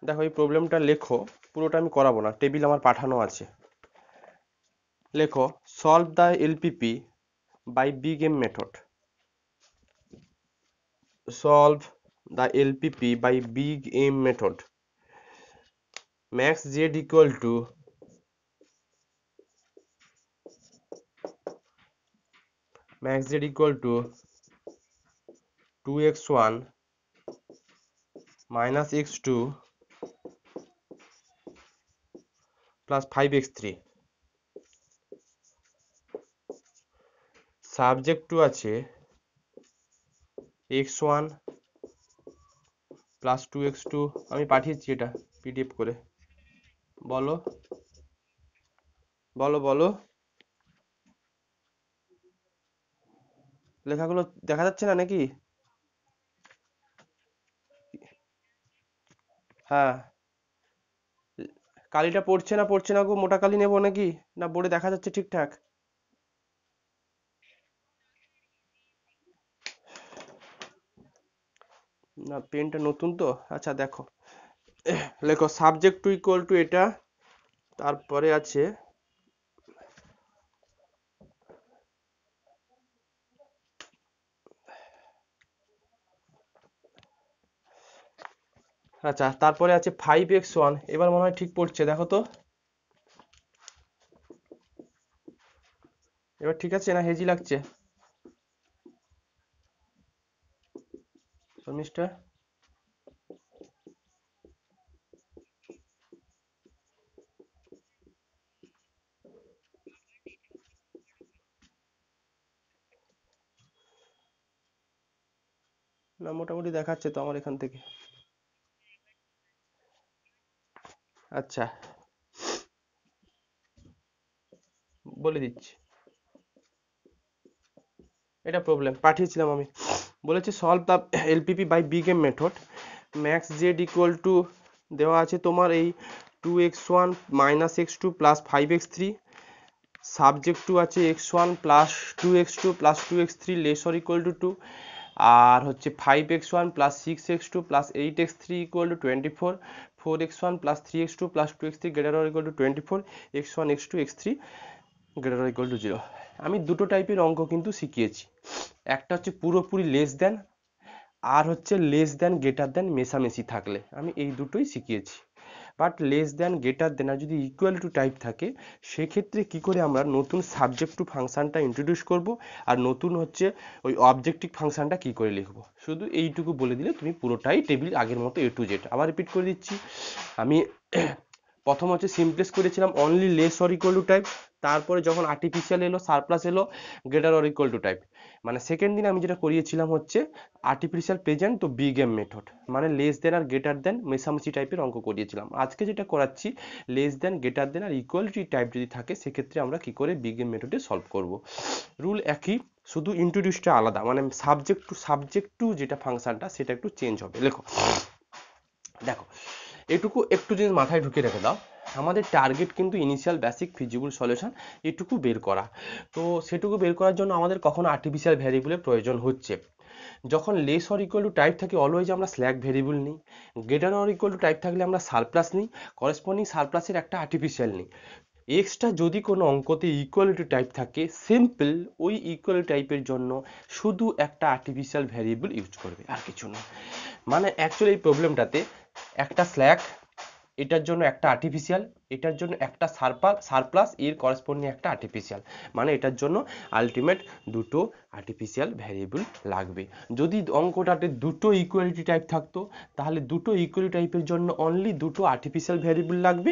দেখো এই প্রবলেমটা লেখো, পুরোটা আমি করাবো না, টেবিল আমার পাঠানো আছে। লেখো solve the LPP by big M method. Solve the LPP by big M method. Max Z equal to max Z equal to 2x1 minus x2 plus 5x3. Subject to আছে x1 plus 2x2, আমি পাঠিয়েছি এটা PDF করে। বলো বলো বলো, লেখাগুলো দেখা যাচ্ছে না নাকি? হ্যাঁ, কালিটা পড়ছে না গো, মোটা কালি নেবো নাকি, না বোর্ডে দেখা যাচ্ছে ঠিকঠাক? না পেনটা নতুন তো, আচ্ছা দেখো। লেখো সাবজেক্ট টু ইকুয়াল টু এটা, তারপরে আছে আচ্ছা, তারপরে আছে 5x1, এবার মনে হয় ঠিক পড়ছে, দেখো তো এবার ঠিক আছে না হেজি লাগছে শর্মিষ্ঠা? না মোটামুটি দেখাচ্ছে তো আমার এখান থেকে। আচ্ছা বলে দিচ্ছি, এটা প্রবলেম পাঠিয়েছিলাম আমি। বলেছে solve the LPP by big M method. Max Z equal to দেওয়া আছে তোমার এই 2x1 minus x2 plus 5x3। Subject to আছে x1 plus 2x2 plus 2x3 less or equal two 2, আর হচ্ছে 5x1 plus 6x2 plus 8x3 equal to 24, 4x1 plus 3x2 plus 2x3 greater or equal two 24, x1 x2 x3 greater or equal to 0। আমি দুটো টাইপের অঙ্ক কিন্তু শিখিয়েছি, একটা হচ্ছে পুরোপুরি লেস দেন, আর হচ্ছে লেস দেন গ্রেটার দেন মেশামেশি থাকলে, আমি এই দুটোই শিখিয়েছি। But less than greater than আর যদি ইকুয়াল টু টাইপ থাকে, সেক্ষেত্রে কি করে আমরা নতুন সাবজেক্ট টু ফাংশনটা ইন্ট্রোডিউস করব, আর নতুন হচ্ছে ওই অবজেক্টিভ ফাংশনটা কি করে লিখব, শুধু এইটুকু বলে দিলে তুমি পুরোটাই টেবিল আগের মতো এ টু জেড। আবার রিপিট করে দিচ্ছি, আমি প্রথম হচ্ছে সিমপ্লেক্স করেছিলাম only less or equal two type, তারপরে যখন আর্টিফিশিয়াল এলো সারপ্লাস এলো greater or equal two type. মানে সেকেন্ড দিন আমি যেটা করিয়েছিলাম হচ্ছে আর্টিফিশিয়াল প্রেজেন্ট তো বিগ এম মেথড, মানে লেস দেন আর গ্রেটার দেন মেশামেশি টাইপের অঙ্ক করিয়েছিলাম। আজকে যেটা করাচ্ছি লেস দেন গ্রেটার দেন আর ইকুয়ালিটি টাইপ যদি থাকে, সেক্ষেত্রে আমরা কি করে বিগ এম মেথডে সলভ করব। রুল একই, শুধু ইন্ট্রোডিউসটা আলাদা, মানে সাবজেক্ট টু যেটা ফাংশনটা সেটা একটু চেঞ্জ হবে। লেখো দেখো এটুকু একটু জিনিস মাথায় ঢুকিয়ে রেখে দাও, আমাদের টার্গেট কিন্তু ইনিশিয়াল বেসিক ফিজিবল সলিউশন এটুকু বের করা। তো সেটুকু বের করার জন্য আমাদের কখনো আর্টিফিশিয়াল ভ্যারিয়েবলের প্রয়োজন হচ্ছে। যখন less or equal two type থাকে অলওয়েজ আমরা স্ল্যাক ভ্যারিয়েবল নিই, greater or equal two type থাকলে আমরা সারপ্লাস নিই, করেসপন্ডিং সারপ্লাসের একটা আর্টিফিশিয়াল নিই। এক্সট্রা যদি কোনো অঙ্কতে ইকুয়ালিটি টাইপ থাকে, সিম্পল ওই ইকুয়ালিটি টাইপের জন্য শুধু একটা আর্টিফিশিয়াল ভ্যারিয়েবল ইউজ করবে, আর কিছু না। মানে অ্যাকচুয়ালি এই প্রবলেমটাতে একটা স্ল্যাক, এটার জন্য একটা আর্টিফিশিয়াল, এটার জন্য একটা সারপ্লাস এর করেসপন্ডিং একটা আর্টিফিশিয়াল, মানে এটার জন্য আলটিমেট দুটো আর্টিফিশিয়াল ভ্যারিয়েবল লাগবে। যদি অঙ্কটাতে দুটো ইকুয়ালিটি টাইপ থাকতো, তাহলে দুটো ইকুয়ালিটি টাইপের জন্য অনলি দুটো আর্টিফিশিয়াল ভ্যারিয়েবল লাগবে,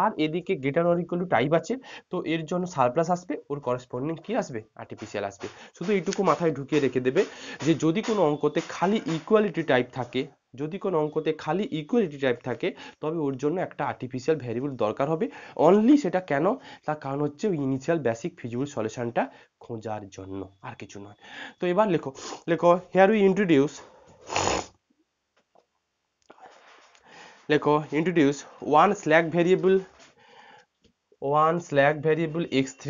আর এদিকে greater or equal two type আছে, তো এর জন্য সারপ্লাস আসবে, ওর করেসপন্ডিং কি আসবে আর্টিফিশিয়াল আসবে। শুধু এইটুকু মাথায় ঢুকিয়ে রেখে দেবে যে যদি কোনো অঙ্কতে খালি ইকুয়ালিটি টাইপ থাকে, যদি কোনো অঙ্কতে খালি ইকুয়ালিটি টাইপ থাকে, তবে ওর জন্য একটা আর্টিফিশিয়াল ভ্যারিয়েবল দরকার হবে। অনলি সেটা কেন, তার কারণ হচ্ছে ওই ইনিশিয়াল বেসিক ফিজিবল সলিউশনটা খোঁজার জন্য, আর কিছু নয়। তো এবার লেখো, here we introduce, introduce one slack variable x3।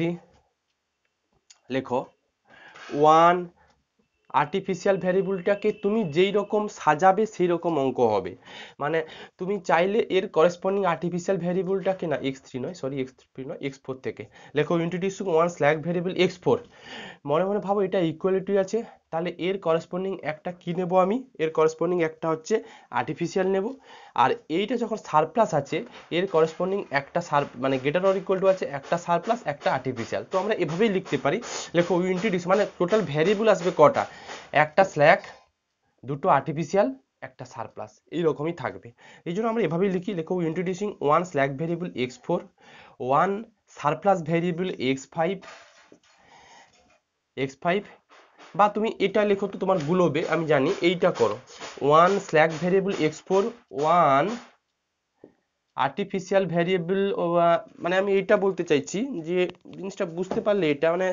লেখো ওয়ান আর্টিফিশিয়াল ভ্যারিয়েবলটাকে তুমি যেই রকম সাজাবে সেই রকম অঙ্ক হবে। মানে তুমি চাইলে এর করেসপন্ডিং আর্টিফিশিয়াল ভ্যারিয়েবলটাকে না x3 নয়, সরি x3 নয়, x4 থেকে লেখো introducing one slack variable x4। মনে মনে ভাবো এটা ইকুয়ালিটি আছে, তাহলে এর করেসপন্ডিং একটা কি নেব আমি, এর করেসপন্ডিং একটা হচ্ছে আর্টিফিশিয়াল নেব। আর এইটা যখন সারপ্লাস আছে এর করেসপন্ডিং একটা মানে গ্রেটার অর ইকুয়াল টু আছে একটা সারপ্লাস একটা আর্টিফিশিয়াল। তো আমরা এভাবেই লিখতে পারি, লেখো ইন্ট্রোডিউস মানে টোটাল ভ্যারিয়েবল আসবে কটা, একটা স্ল্যাগ, দুটো আর্টিফিশিয়াল, একটা সারপ্লাস, এইরকমই থাকবে। এই জন্য আমরা এভাবেই লিখি, লেখো introducing one slack variable x4, one surplus variable x5, বা তুমি এটা লেখো তো তোমার গুলোবে, আমি জানি এইটা করো, one slack variable x4, one artificial variable, মানে আমি এইটা বলতে চাইছি যে জিনিসটা বুঝতে পারলে এটা মানে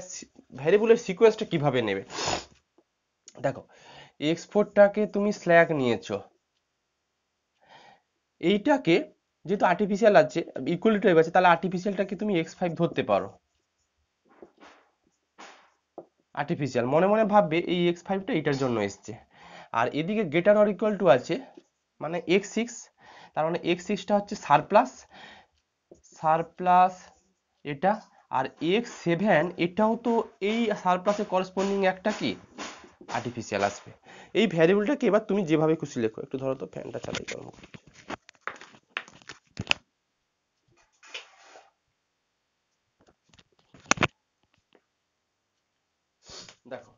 ভ্যারিয়েবলের সিকোয়েন্সটা কিভাবে নেবে। দেখো x4টাকে তুমি স্ল্যাগ নিয়েছো, এইটাকে যেহেতু আর্টিফিশিয়াল আছে ইকুয়ালিটি হয়ে গেছে, তাহলে আর্টিফিশিয়ালটাকে তুমি x5 ধরতে পারো। আর্টিফিশিয়াল মনে মনে ভাববে এই x5টা এটার জন্য এসছে। আর এদিকে গ্রেটার অর ইকুয়াল টু আছে মানে x6, তার মানে x6টা হচ্ছে সারপ্লাস, সারপ্লাস এটা। আর x7 এটাও তো এই সারপ্লাসের করেসপন্ডিং একটা কি আর্টিফিশিয়াল আসবে। এই ভ্যারিয়েবলটাকে এবার তুমি যেভাবে খুশি লেখো। একটু ধরো তো, ফ্যানটা চালাই গরম করছে। দেখো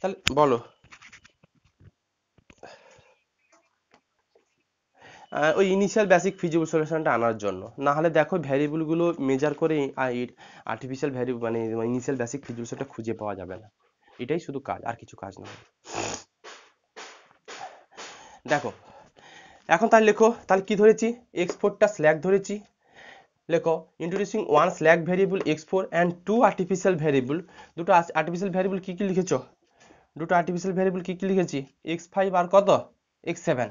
তাহলে বলো, ওই ইনিশিয়াল বেসিক ফিজিবল সলিউশনটা আনার জন্য, না হলে দেখো ভ্যারিয়েবলগুলো মেজার করে আর্টিফিশিয়াল ভ্যারিয়েবল মানে ইনিশিয়াল বেসিক ফিজিবল সেটা খুঁজে পাওয়া যাবে না। এটাই শুধু কাজ, আর কিছু কাজ না। দেখো এখন তাহলে লেখো, তাহলে কি ধরেছি, x4টা স্ল্যাগ ধরেছি। লেখো introducing one slack variable x4 and two artificial variable. দুটো আর্টিফিশিয়াল ভ্যারিয়েবল কি কি লিখেছো, দুটো আর্টিফিশিয়াল ভ্যারিয়েবল কি কি লিখেছি, x5 আর কত x7।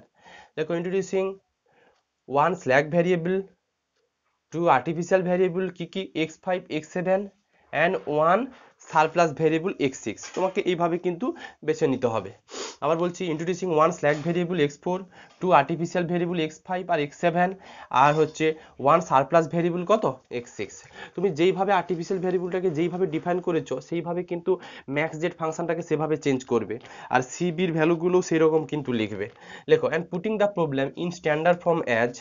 দেখো introducing one slack variable, two artificial variable কি কি x5 x7 and one surplus variable x6। তোমাকে এইভাবে কিন্তু বেছে নিতে হবে। আবার বলছি introducing one slack variable x4, two artificial variable x5 আর x7, আর হচ্ছে ওয়ান সারপ্লাস ভ্যারিয়েবল কত x6। তুমি যেইভাবে আর্টিফিশিয়াল ভ্যারিয়েবলটাকে যেইভাবে ডিফাইন করেছো সেইভাবে কিন্তু ম্যাক্স জেড ফাংশনটাকে সেভাবে চেঞ্জ করবে, আর সিবির ভ্যালুগুলো সেরকম কিন্তু লিখবে। লেখো and putting the problem in standard form as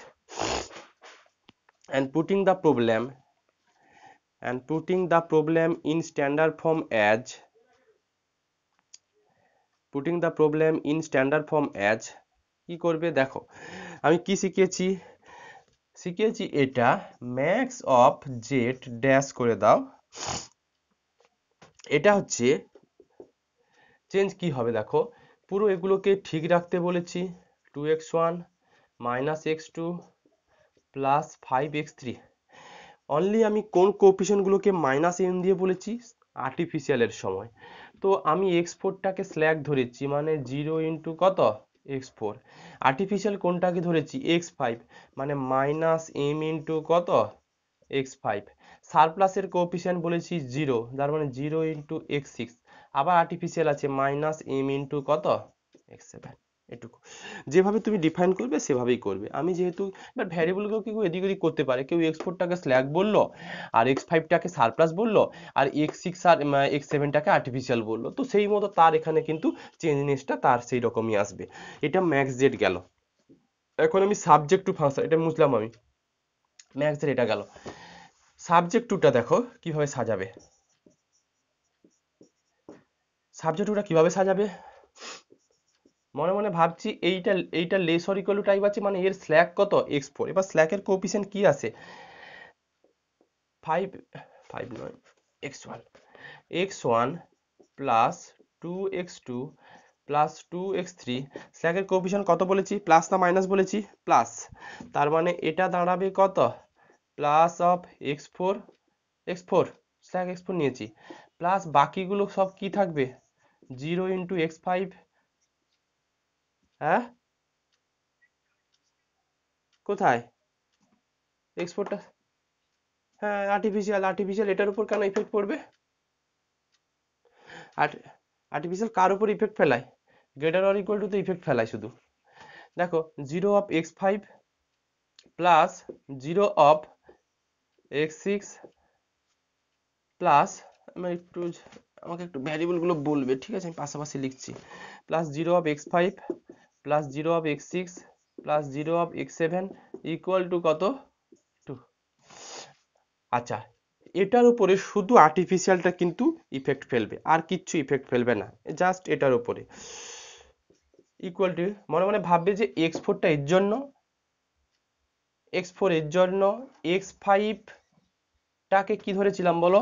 and putting the problem in standard form as কি করবে দেখো, আমি কি শিখিয়েছি এটা ম্যাক্স অফ জেড ড্যাশ করে দাও। এটা হচ্ছে চেঞ্জ কি হবে দেখো, পুরো এগুলোকে ঠিক রাখতে বলেছি, 2x1 -x2 plus 5x3। Only আমি কোন কোএফিসিয়েন্টগুলোকে -n দিয়ে বলেছি, আর্টিফিশিয়ালের সময়। তো আমি x4টাকে স্ল্যাগ ধরেছি মানে 0 ইন্টু কত x4। আর্টিফিশিয়াল কোনটাকে ধরেছি x5 মানে -m ইন্টু কত x5। সারপ্লাসের কোএফিসিয়েন্ট বলেছি 0, তার মানে 0 ইন্টু x6। আবার আর্টিফিশিয়াল আছে -m ইন্টু কত x7। এটুকু যেভাবে তুমি ডিফাইন করবে সেভাবেই করবে। আমি যেহেতু এবার ভ্যারিয়েবলগুলোকে কেউ এদিক ওদিক করতে পারে, কেউ x4টাকে স্ল্যাগ বললো আর x5টাকে সারপ্লাস বললো আর x6 আর x7টাকে আর্টিফিশিয়াল বললো, তো সেই মতো তার এখানে কিন্তু চেঞ্জনেসটা তার সেই রকমই আসবে। এটা ম্যাক্স জেড গেল। এখন আমি সাবজেক্ট টু ফাংশন এটা বুঝলাম, আমি ম্যাক্স জেড এটা গেল। সাবজেক্ট টুটা দেখো কিভাবে সাজাবে, সাবজেক্ট টুটা কিভাবে সাজাবে মনে মনে ভাবছি, এইটা less or equal two type আছে মানে এর স্ল্যাক কত x4। এবার স্ল্যাকের কোএফিসিয়েন্ট কি আছে 5 নয় x1 plus 2x2 plus 2x3। স্ল্যাকের coefficient কত বলেছি, প্লাস না মাইনাস বলেছি, প্লাস। তার মানে এটা দাঁড়াবে কত plus of x4 slack x4 নিয়েছি, প্লাস বাকিগুলো সব কি থাকবে 0 ইন্টু x5। হ্যাঁ কোথায় x4টা, হ্যাঁ আর্টিফিশিয়াল এটার উপর কেন ইফেক্ট পড়বে। আর আর্টিফিশিয়াল কার উপর ইফেক্ট ফেলায়? গ্রেটার অর ইকুয়াল টু তো ইফেক্ট ফেলায় শুধু। দেখো 0 of x5 plus 0 of x6 plus, আমাকে একটু ভ্যারিয়েবল গুলো বলবে, ঠিক আছে, আমি পাশাপাশি লিখছি। Plus 0 of x5 plus 0 of x6 plus 0 of x7 equal to কত? 2। আচ্ছা, এটার উপরে শুধু আর্টিফিশিয়ালটা কিন্তু ইফেক্ট ফেলবে, আর কিচ্ছু ইফেক্ট ফেলবে না, জাস্ট এটার উপরে। ইকুয়াল টু মনে মনে ভাববে যে x4টা এর জন্য, x4 এর জন্য, x5 টাকে কি ধরেছিলাম বলো?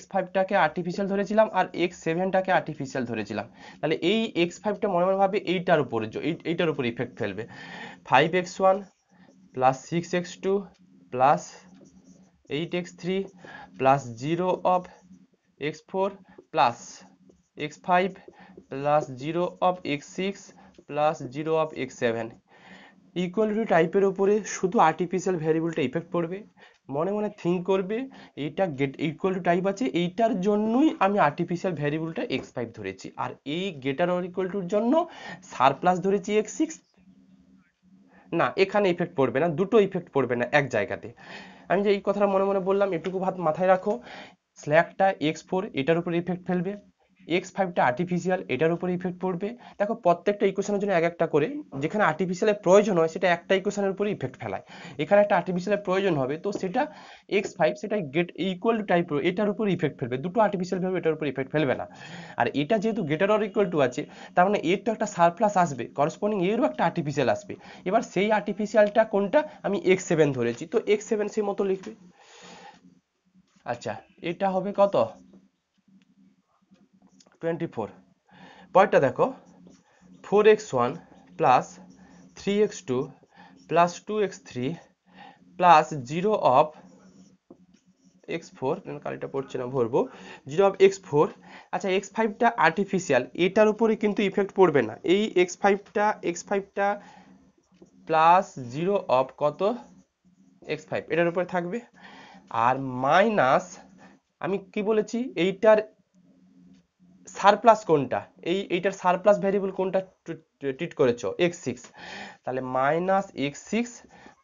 x5 টাকে আর্টিফিশিয়াল ধরেছিলাম আর x7 টাকে আর্টিফিশিয়াল ধরেছিলাম। তাহলে এই x5 টা মনে মনে ভাবে এইটার উপরে, এইটার উপরে ইফেক্ট ফেলবে। 5x1 plus 6x2 plus 8x3 plus 0 of x4 plus x5 plus 0 of x6 plus 0 of x7 equal to টাইপের উপরে শুধু আর্টিফিশিয়াল ভ্যারিয়েবলটা ইফেক্ট পড়বে। মনে মনে থিঙ্ক করবে এইটা গেট ইকুয়াল টু টাইপ আছে, এইটার জন্যই আমি আর্টিফিশিয়াল ভ্যারিয়েবলটা x5 ধরেছি, আর এই গেটার অর ইকুয়াল টুর জন্য সারপ্লাস ধরেছি x6। না, এখানে ইফেক্ট পড়বে না, দুটো ইফেক্ট পড়বে না এক জায়গাতে। আমি যে এই কথাটা মনে মনে বললাম, এটুকু মাথায় রাখো। স্ল্যাকটা x4 এটার উপর ইফেক্ট ফেলবে, x5টা আর্টিফিশিয়াল এটার উপর ইফেক্ট পড়বে। দেখো প্রত্যেকটা ইকুয়েশনের জন্য এক একটা করে, যেখানে আর্টিফিশিয়ালের প্রয়োজন হয় সেটা একটা ইকুয়েশনের উপরে ইফেক্ট ফেলায়। এখানে একটা আর্টিফিশিয়ালের প্রয়োজন হবে, তো সেটা x5 সেটা গেট ইকুয়াল টু টাইপ এটার উপর ইফেক্ট ফেলবে, দুটো আর্টিফিশিয়াল ভ্যালু এটার উপর ইফেক্ট ফেলবে না। আর এটা যেহেতু গ্রেটার অর ইকুয়াল টু আছে, তার মানে এর তো একটা সারপ্লাস আসবে, করসপন্ডিং এরও একটা আর্টিফিশিয়াল আসবে। এবার সেই আর্টিফিশিয়ালটা কোনটা? আমি x7 ধরেছি, তো x7 সেই মতো লিখবে। আচ্ছা, এটা হবে কত? 24। পরেরটা দেখো, 4x1 plus 3x2 plus 2x3 plus 0 of x4, কালিটা পড়ছে না, ভরবো, 0 of x4। আচ্ছা, x5টা আর্টিফিশিয়াল, এটার উপরে কিন্তু ইফেক্ট পড়বে না, এই x5টা প্লাস 0 of কত? x5 এটার উপরে থাকবে। আর মাইনাস, আমি কি বলেছি, এইটার সারপ্লাস কোনটা, এইটার সারপ্লাস ভ্যারিয়েবল কোনটা ট্রিট করেছো? x6। তাহলে মাইনাস x6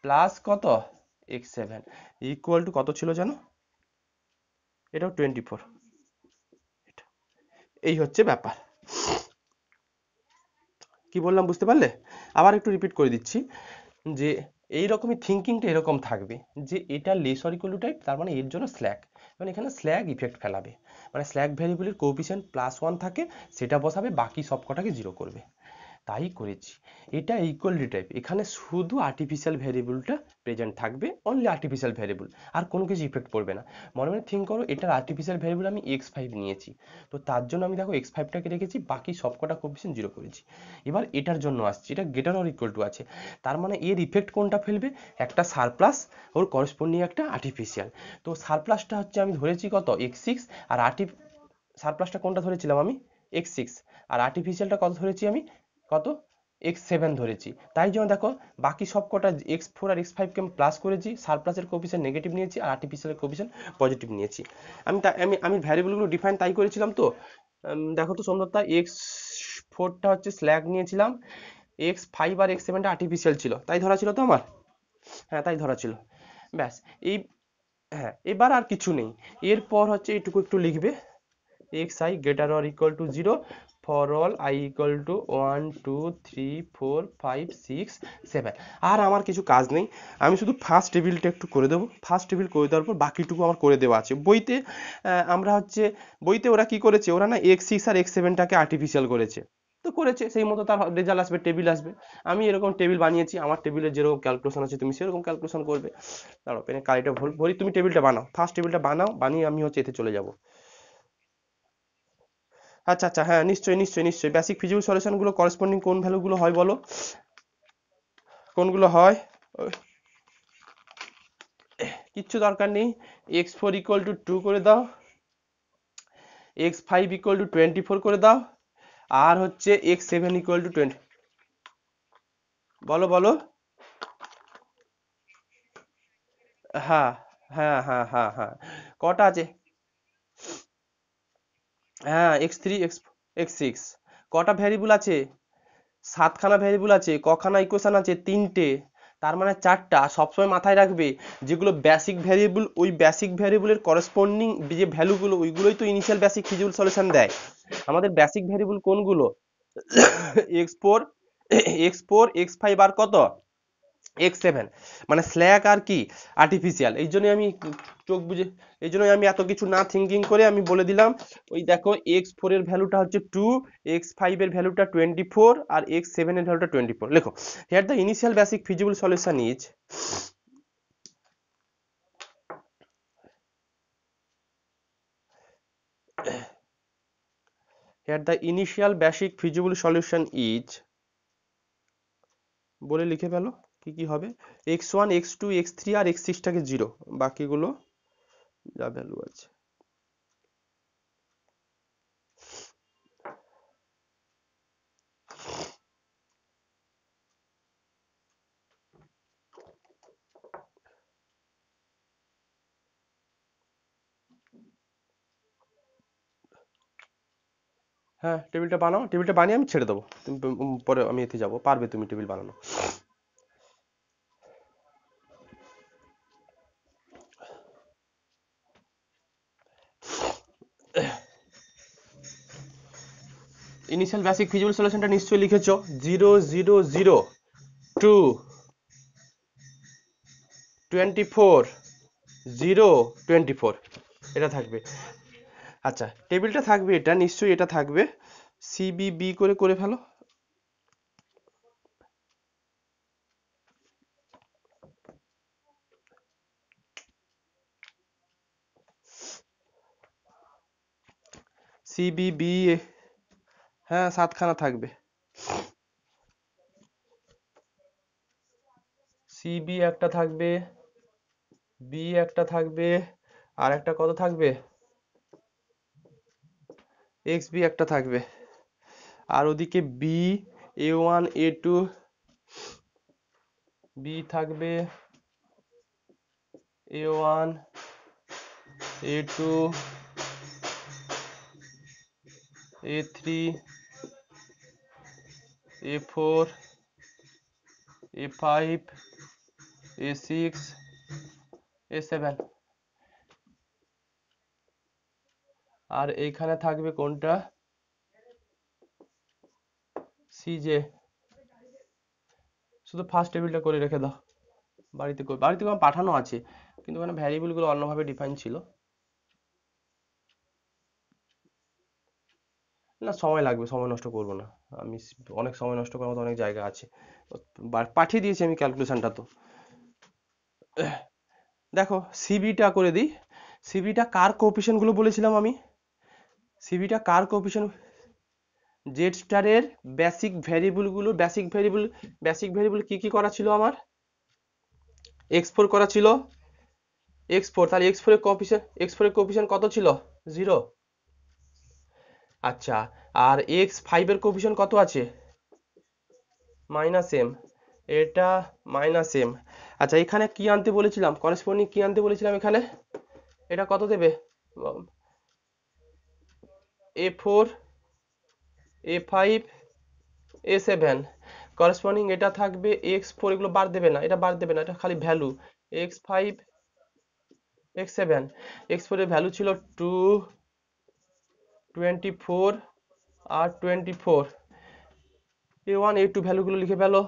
প্লাস কত? x7 ইকুয়াল টু কত ছিল জানো? এটাও 24। এই হচ্ছে ব্যাপার। কি বললাম বুঝতে পারলে? আবার একটু রিপিট করে দিচ্ছি, যে এইরকমই থিঙ্কিংটা এরকম থাকবে, যে এটা less or equal two type, তার মানে এর জন্য স্ল্যাক, মানে এখানে স্ল্যাগ ইফেক্ট ফেলাবে, মানে স্ল্যাগ ভ্যারিয়েবলের কোএফিসিয়েন্ট +1 থাকে, সেটা বসাবে, বাকি সব কটাকে 0 করবে। তাই করেছি। এটা ইকুয়ালিটি টাইপ, এখানে শুধু আর্টিফিশিয়াল ভ্যারিয়েবলটা প্রেজেন্ট থাকবে, অনলি আর্টিফিশিয়াল ভ্যারিয়েবল, আর কোনো কিছু ইফেক্ট পড়বে না। মনে মনে থিঙ্ক করো, এটার আর্টিফিশিয়াল ভ্যারিয়েবল আমি x5 নিয়েছি, তো তার জন্য আমি দেখো x5টাকে রেখেছি, বাকি সবকটা কোএফিসিয়েন্ট 0 করেছি। এবার এটার জন্য আসছি, এটা গ্রেটার অর ইকুয়াল টু আছে, তার মানে এর ইফেক্ট কোনটা ফেলবে? একটা সারপ্লাস, ওর করসপন্ডিং একটা আর্টিফিশিয়াল। তো সারপ্লাসটা হচ্ছে আমি ধরেছি কত? x6, আর সারপ্লাসটা কোনটা ধরেছিলাম আমি? x6। আর আর্টিফিশিয়ালটা কত ধরেছি আমি? কত? x7 ধরেছি। তাই জন্য দেখো বাকি সব কটা x4 আর x5 কে আমি প্লাস করেছি, সারপ্লাসের কোএফিসিয়েন্ট নেগেটিভ নিয়েছি, আর আর্টিফিশিয়ালের কোএফিসিয়েন্ট পজিটিভ নিয়েছি। আমি ভ্যারিয়েবলগুলো ডিফাইন তাই করেছিলাম তো। দেখো তো সুন্দরতা, x4টা হচ্ছে স্ল্যাগ নিয়েছিলাম, x5 আর x7টা আর্টিফিশিয়াল ছিল, তাই ধরা ছিল তো আমার? হ্যাঁ, তাই ধরা ছিল। ব্যাস, এই, হ্যাঁ, এবার আর কিছু নেই। এরপর হচ্ছে এইটুকু একটু লিখবে, xi greater or equal to 0 for all I equal to 1 2 3 4 5 6 7। আর আমার কিছু কাজ নেই, আমি শুধু ফার্স্ট টেবিলটা একটু করে দেবো, ফার্স্ট টেবিল করে দেওয়ার পর বাকিটুকু আমার করে দেওয়া আছে বইতে। আমরা হচ্ছে বইতে ওরা কি করেছে, ওরা না x6 আর x7টাকে আর্টিফিশিয়াল করেছে, তো করেছে সেই মতো তার রেজাল্ট আসবে, টেবিল আসবে। আমি এরকম টেবিল বানিয়েছি, আমার টেবিলে যেরকম ক্যালকুলেশন আছে তুমি সেরকম ক্যালকুলেশন করবে। দাঁড়াও, পেনে কালিটা ভরি, তুমি টেবিলটা বানাও, ফার্স্ট টেবিলটা বানাও, বানিয়ে আমি হচ্ছে এতে চলে যাব। আচ্ছা আচ্ছা, হ্যাঁ, নিশ্চয়ই নিশ্চয়ই নিশ্চয়ই। বেসিক ফিজিক্যাল সলিউশন গুলো করেসপন্ডিং কোন ভ্যালু গুলো হয় বলো? কোনগুলো হয়? কিচ্ছু দরকার নেই, x4 ইকুয়াল টু 2 করে দাও, x5 ইকুয়াল টু 24 করে দাও, আর হচ্ছে x7 ইকুয়াল টু 20। বলো বলো। হ্যাঁ হ্যাঁ হ্যাঁ হ্যাঁ হ্যাঁ, কটা আছে? হ্যাঁ x3 x6 কটা ভ্যারিয়েবল আছে? 7খানা ভ্যারিয়েবল আছে। কখানা ইকুয়েশন আছে? 3টে। তার মানে 4টা। সবসময় মাথায় রাখবে যেগুলো বেসিক ভ্যারিয়েবল, ওই বেসিক ভ্যারিয়েবলের করেসপন্ডিং যে ভ্যালুগুলো ওইগুলোই তো ইনিশিয়াল বেসিক ফিজিবল সলিউশন দেয়। আমাদের বেসিক ভ্যারিয়েবল কোনগুলো? x4 x4 x5 আর কত x7, মানে স্ল্যাক আর কি আর্টিফিশিয়াল। এই জন্য আমি চোখ বুঝে, এই জন্য আমি এত কিছু না থিঙ্কিং করে আমি বলে দিলাম ওই দেখো x4 এর ভ্যালুটা হচ্ছে 2, x5 এর ভ্যালুটা 24 আর x7 এর ভ্যালুটা 24। লেখো here the initial basic feasible solution is, here the initial basic feasible solution is, বলে লিখে ফেলো কি কি হবে। x1 x2 x3 আর x6 টাকে 0, বাকিগুলো যা ভ্যালু আছে। হ্যাঁ, টেবিলটা বানাও, টেবিলটা বানিয়ে আমি ছেড়ে দেবো। তুমি পরে আমি এতে যাবো, পারবে তুমি টেবিল বানানো। ইনিশিয়াল বেসিক ফিজিবল সলিউশনটা নিশ্চয়ই লিখেছো। 0 0 0 2 24 0 24 এটা থাকবে। আচ্ছা, টেবিলটা থাকবে, এটা নিশ্চয়ই এটা থাকবে। সিবিবি করে করে ফেলো। সিবিবি, হ্যাঁ 7খানা থাকবে। সিবি একটা থাকবে, বি একটা থাকবে, আর একটা কত থাকবে, এক্স বি একটা থাকবে। আর ওদিকে বি, A1 A2, বি থাকবে A1 A2 A3 A4 A5 A6 A7। আর এইখানে থাকবে কোনটা, সিজে। শুধু ফার্স্ট টেবিলটা করে রেখে দাও। বাড়িতে আমার পাঠানো আছে, কিন্তু ওখানে ভ্যারিয়েবলগুলো অন্যভাবে ডিফাইন ছিল। না সময় লাগবে, সময় নষ্ট করবো না আমি। অনেক সময় নষ্ট করার মতো অনেক জায়গা আছে। পাঠিয়ে দিয়েছি আমি ক্যালকুলেশনটা তো। দেখো সিবিটা করে দিই। সিবিটা কার কোএফিসিয়েন্ট গুলো বলেছিলাম আমি? সিবিটা কার কোএফিসিয়েন্ট? জেড স্টারের বেসিক ভ্যারিয়েবল গুলো, বেসিক ভ্যারিয়েবল কি কি করা ছিল আমার? x4 করা ছিল, x4, তাহলে x4 এর কোএফিসিয়েন্ট কত ছিল? 0। আচ্ছা, আর x5 এর কোএফিসিয়েন্ট কত আছে? -m, এটা -m। আচ্ছা, এখানে কি আনতে বলেছিলাম, করেসপন্ডিং কি আনতে বলেছিলাম এখানে? এটা কত দেবে? A4 A5 A7, করেসপন্ডিং এটা থাকবে x4, এগুলো বার দেবে না, এটা বার দেবে না, এটা খালি ভ্যালু। x5 x7, x4 এর ভ্যালু ছিল 2 24 আর 24। A1 A2 ভ্যালুগুলো লিখে ফেলো।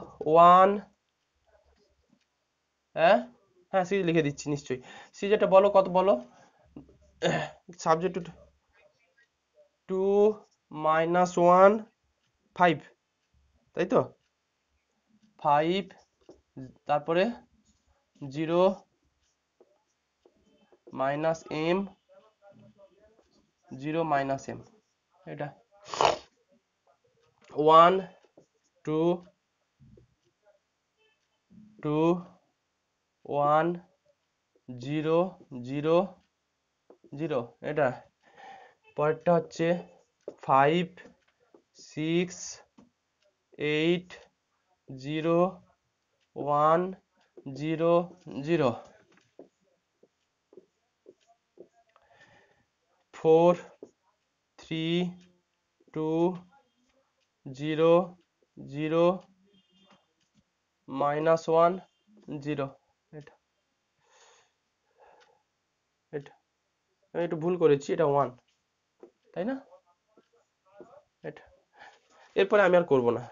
1, হ্যাঁ হ্যাঁ সি লিখে দিচ্ছি নিশ্চয়ই। সি যেটা বলো, কত বলো? সাবজেক্ট 2 -1 5, তাই তো? 5, তারপরে 0 -m 0 -m, এটা 1 2 2 1 0 0 0, এটা। পরেরটা হচ্ছে 5 6 8 0 1 0 0, 4 2 0 0 -1 0। এটা এটা আমি একটু ভুল করেছি, এটা 1, তাই না? এটা এরপরে আমি আর করব না।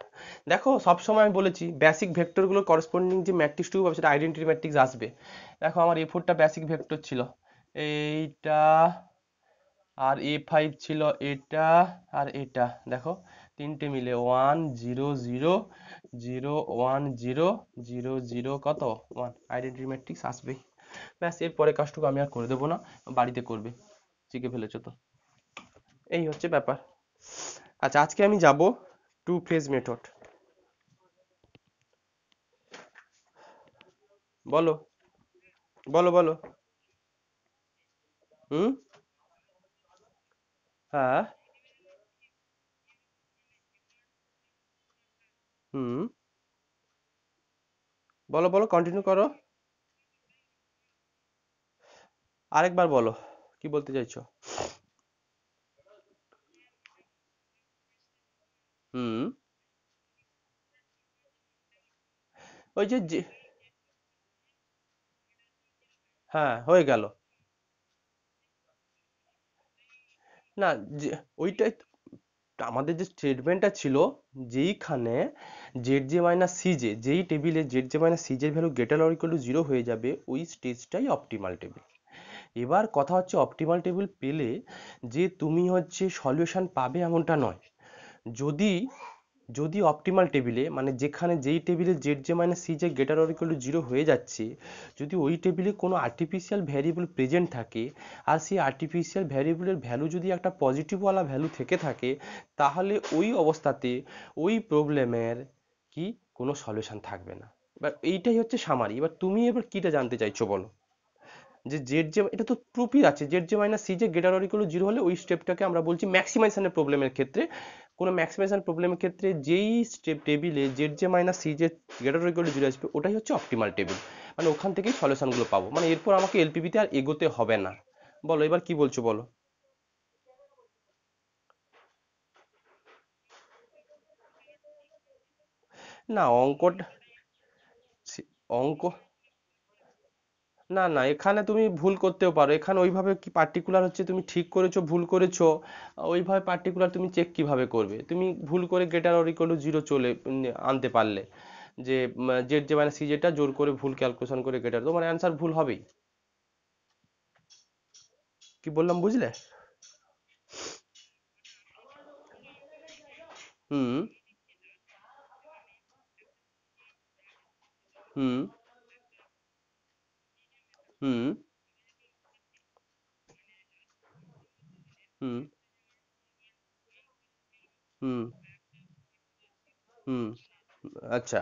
দেখো সবসময় আমি বলেছি বেসিক ভেক্টরগুলোর করেসপন্ডিং যে ম্যাট্রিক্সটুকু পাবে সেটা আইডেন্টিটি ম্যাট্রিক্স আসবে। দেখো আমার A4টা বেসিক ভেক্টর ছিল, এইটা, আর A5 ছিল এটা, আর এটা। দেখো তিনটে মিলে 1 0 0 0 1 0 0 0 কত 1, আইডেন্টিটি ম্যাট্রিক্স আসবেই। ব্যাস, এরপরে কাজটুকু আমি আর করে দেবো না, বাড়িতে করবে, শিখে ফেলেছো তো। এই হচ্ছে ব্যাপার। আচ্ছা, আজকে আমি যাব টু ফেজ মেথড। বলো বলো বলো। হুম। হ্যাঁ। হুম। বলো বলো, কন্টিনিউ করো। আরেকবার বলো, কি বলতে চাইছো? হুম। ওই হ্যাঁ, হয়ে গেল। না, যে ওইটাই আমাদের যে স্টেটমেন্টটা ছিল, যেইখানে Z J minus C J, যেই টেবিলে জেড জে মাইনাস সি জের value greater or equal to zero হয়ে যাবে, ওই স্টেজটাই অপটিমাল টেবিল। এবার কথা হচ্ছে অপটিমাল টেবিল পেলে যে তুমি হচ্ছে সলিউশন পাবে এমনটা নয়। যদি যদি অপটিমাল টেবিলে, মানে যেখানে যেই টেবিলে Z J minus C J greater or equal to zero হয়ে যাচ্ছে, যদি ওই টেবিলে কোনো আর্টিফিশিয়াল ভ্যারিয়েবল প্রেজেন্ট থাকে, আর সেই আর্টিফিশিয়াল ভ্যারিয়েবলের ভ্যালু যদি একটা পজিটিভওয়ালা ভ্যালু থেকে থাকে, তাহলে ওই অবস্থাতে ওই প্রবলেমের কি কোনো সলিউশন থাকবে না। এবার এইটাই হচ্ছে সামারি। এবার তুমি এবার কিটা জানতে চাইছো বলো? যে জেড জে, এটা তো প্রুফই আছে, Z J minus C J greater or equal to zero হলে ওই স্টেপটাকে আমরা বলছি ম্যাক্সিমাইজেশনের প্রবলেমের ক্ষেত্রে। কোনো ম্যাক্সিমাইজেশন প্রবলেমের ক্ষেত্রে যেই স্টেপ টেবিলে Z J minus C J greater or equal to zero আসবে, ওটাই হচ্ছে অপটিমাল টেবিল। মানে ওখান থেকেই সলিউশনগুলো পাবো, মানে এরপর আমাকে এলপিপিতে আর এগোতে হবে না। বলো এবার কি বলছো বলো। না অঙ্কটা, অঙ্ক, না না, এখানে তুমি ভুল করতেও পারো। এখানে ওইভাবে কি পার্টিকুলার হচ্ছে তুমি ঠিক করেছো ভুল করেছো, ওইভাবে পার্টিকুলার তুমি চেক কিভাবে করবে? তুমি ভুল করে greater or equal to zero আনতে পারলে, যে জেড যে মানে সি যেটা জোর করে ভুল ক্যালকুলেশন করে গ্রেটার, তোমার অ্যান্সার ভুল হবেই। কি বললাম বুঝলে? হুম। হুম। হুম। হুম। হুম। হুম। আচ্ছা।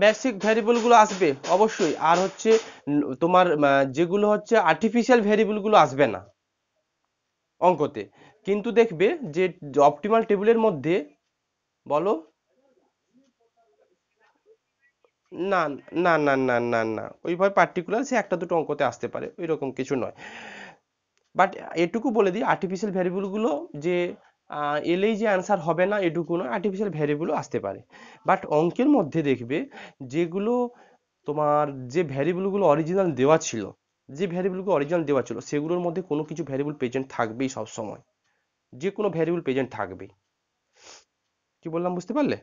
বেসিক ভ্যারিয়েবল গুলো আসবে অবশ্যই, আর হচ্ছে তোমার যেগুলো হচ্ছে আর্টিফিশিয়াল ভ্যারিয়েবল গুলো আসবে না অঙ্কতে। কিন্তু দেখবে যে অপটিমাল টেবিলের মধ্যে, বলো। না না না না না না, ওইভাবে পার্টিকুলার সে একটা দুটো অঙ্কতে আসতে পারে, ওই রকম কিছু নয়। বাট এটুকু বলে দিই, আর্টিফিশিয়াল ভ্যারিয়েবল গুলো যে এলেই যে অ্যান্সার হবে না এটুকু নয়, আর্টিফিশিয়াল ভ্যারিয়েবলও আসতে পারে। বাট অঙ্কের মধ্যে দেখবে যেগুলো তোমার, যে ভ্যারিয়েবল গুলো অরিজিনাল দেওয়া ছিল, যে ভ্যারিয়েবল গুলো অরিজিনাল দেওয়া ছিল সেগুলোর মধ্যে কোনো কিছু ভ্যারিয়েবল প্রেজেন্ট থাকবেই সব সময়, যে কোনো ভ্যারিয়েবল প্রেজেন্ট থাকবেই। কি বললাম বুঝতে পারলে?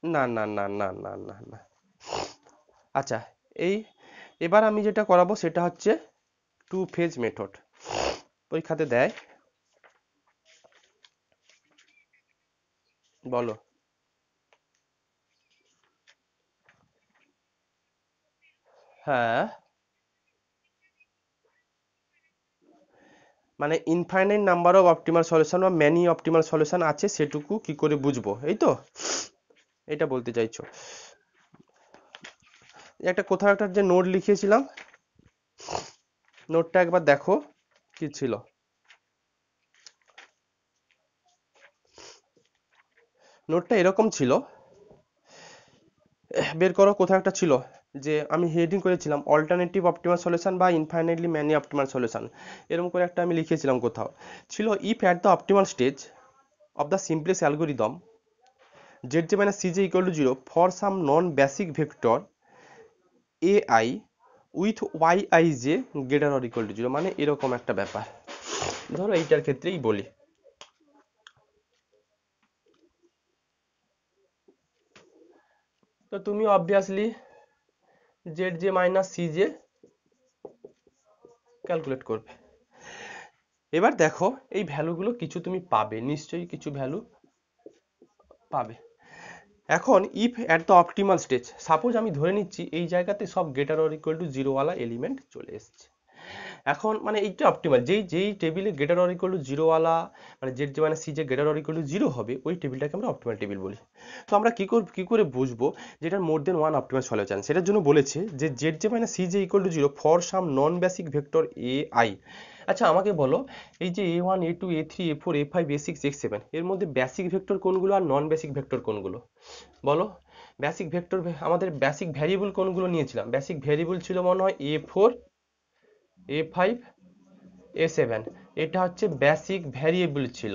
না না না না না না না। আচ্ছা, এই এবার আমি যেটা করাবো সেটা হচ্ছে টু ফেজ মেথড। পরীক্ষাতে দেয়। বলো। হ্যাঁ, মানে infinite number of optimal solution বা ম্যানি অপটিমাল সলিউশন আছে, সেটুকু কি করে বুঝবো, এই তো এটা বলতে চাইছো? একটা কোথাও একটা যে নোট লিখিয়েছিলাম, নোটটা একবার দেখো কি ছিল। নোটটা এরকম ছিল বের করো, কোথাও একটা ছিল যে আমি হেডিং করেছিলাম অল্টারনেটিভ অপটিমাল সলিউশন বা ইনফাইনাইটলি ম্যানি অপটিমাল সলিউশন, এরকম করে একটা আমি লিখেছিলাম কোথাও, ছিল if at the optimal stage of the simplest algorithm Z J minus C J equal to zero for some non basic vector A I with Y I J greater or equal to zero, মানে এরকম একটা ব্যাপার। ধরো এইটার ক্ষেত্রেই বলি, তো তুমি obviously Z J minus C J calculate করবে। এবার দেখো এই ভ্যালুগুলো কিছু তুমি পাবে, নিশ্চয়ই কিছু ভ্যালু পাবে। এখন if at the optimal stage, suppose আমি ধরে নিচ্ছি এই জায়গাতে সব greater or equal to zero ওয়ালা এলিমেন্ট চলে এসছে। এখন মানে এইটা অপটিমাল, যেই যেই টেবিলে greater or equal to zero ওয়ালা মানে জেড যে মানে সি যে greater or equal to zero হবে, ওই টেবিলটাকে আমরা অপটিমাল টেবিল বলি। তো আমরা কি করে বুঝবো যে এটার মোর দেন ওয়ান অপটিমাল সলিউশন? সেটার জন্য বলেছে যে জেড যে মানে সি যে equal to zero for some non basic vector A I. আচ্ছা আমাকে বলো, এই যে A one A two A three A four A five A six A seven, এর মধ্যে বেসিক ভেক্টর কোনগুলো আর নন বেসিক ভেক্টর কোনগুলো বলো? বেসিক ভেক্টর আমাদের বেসিক ভ্যারিয়েবল কোনগুলো নিয়েছিলাম? বেসিক ভ্যারিয়েবল ছিল মনে হয় এ four A five A seven, এটা হচ্ছে বেসিক ভ্যারিয়েবল ছিল,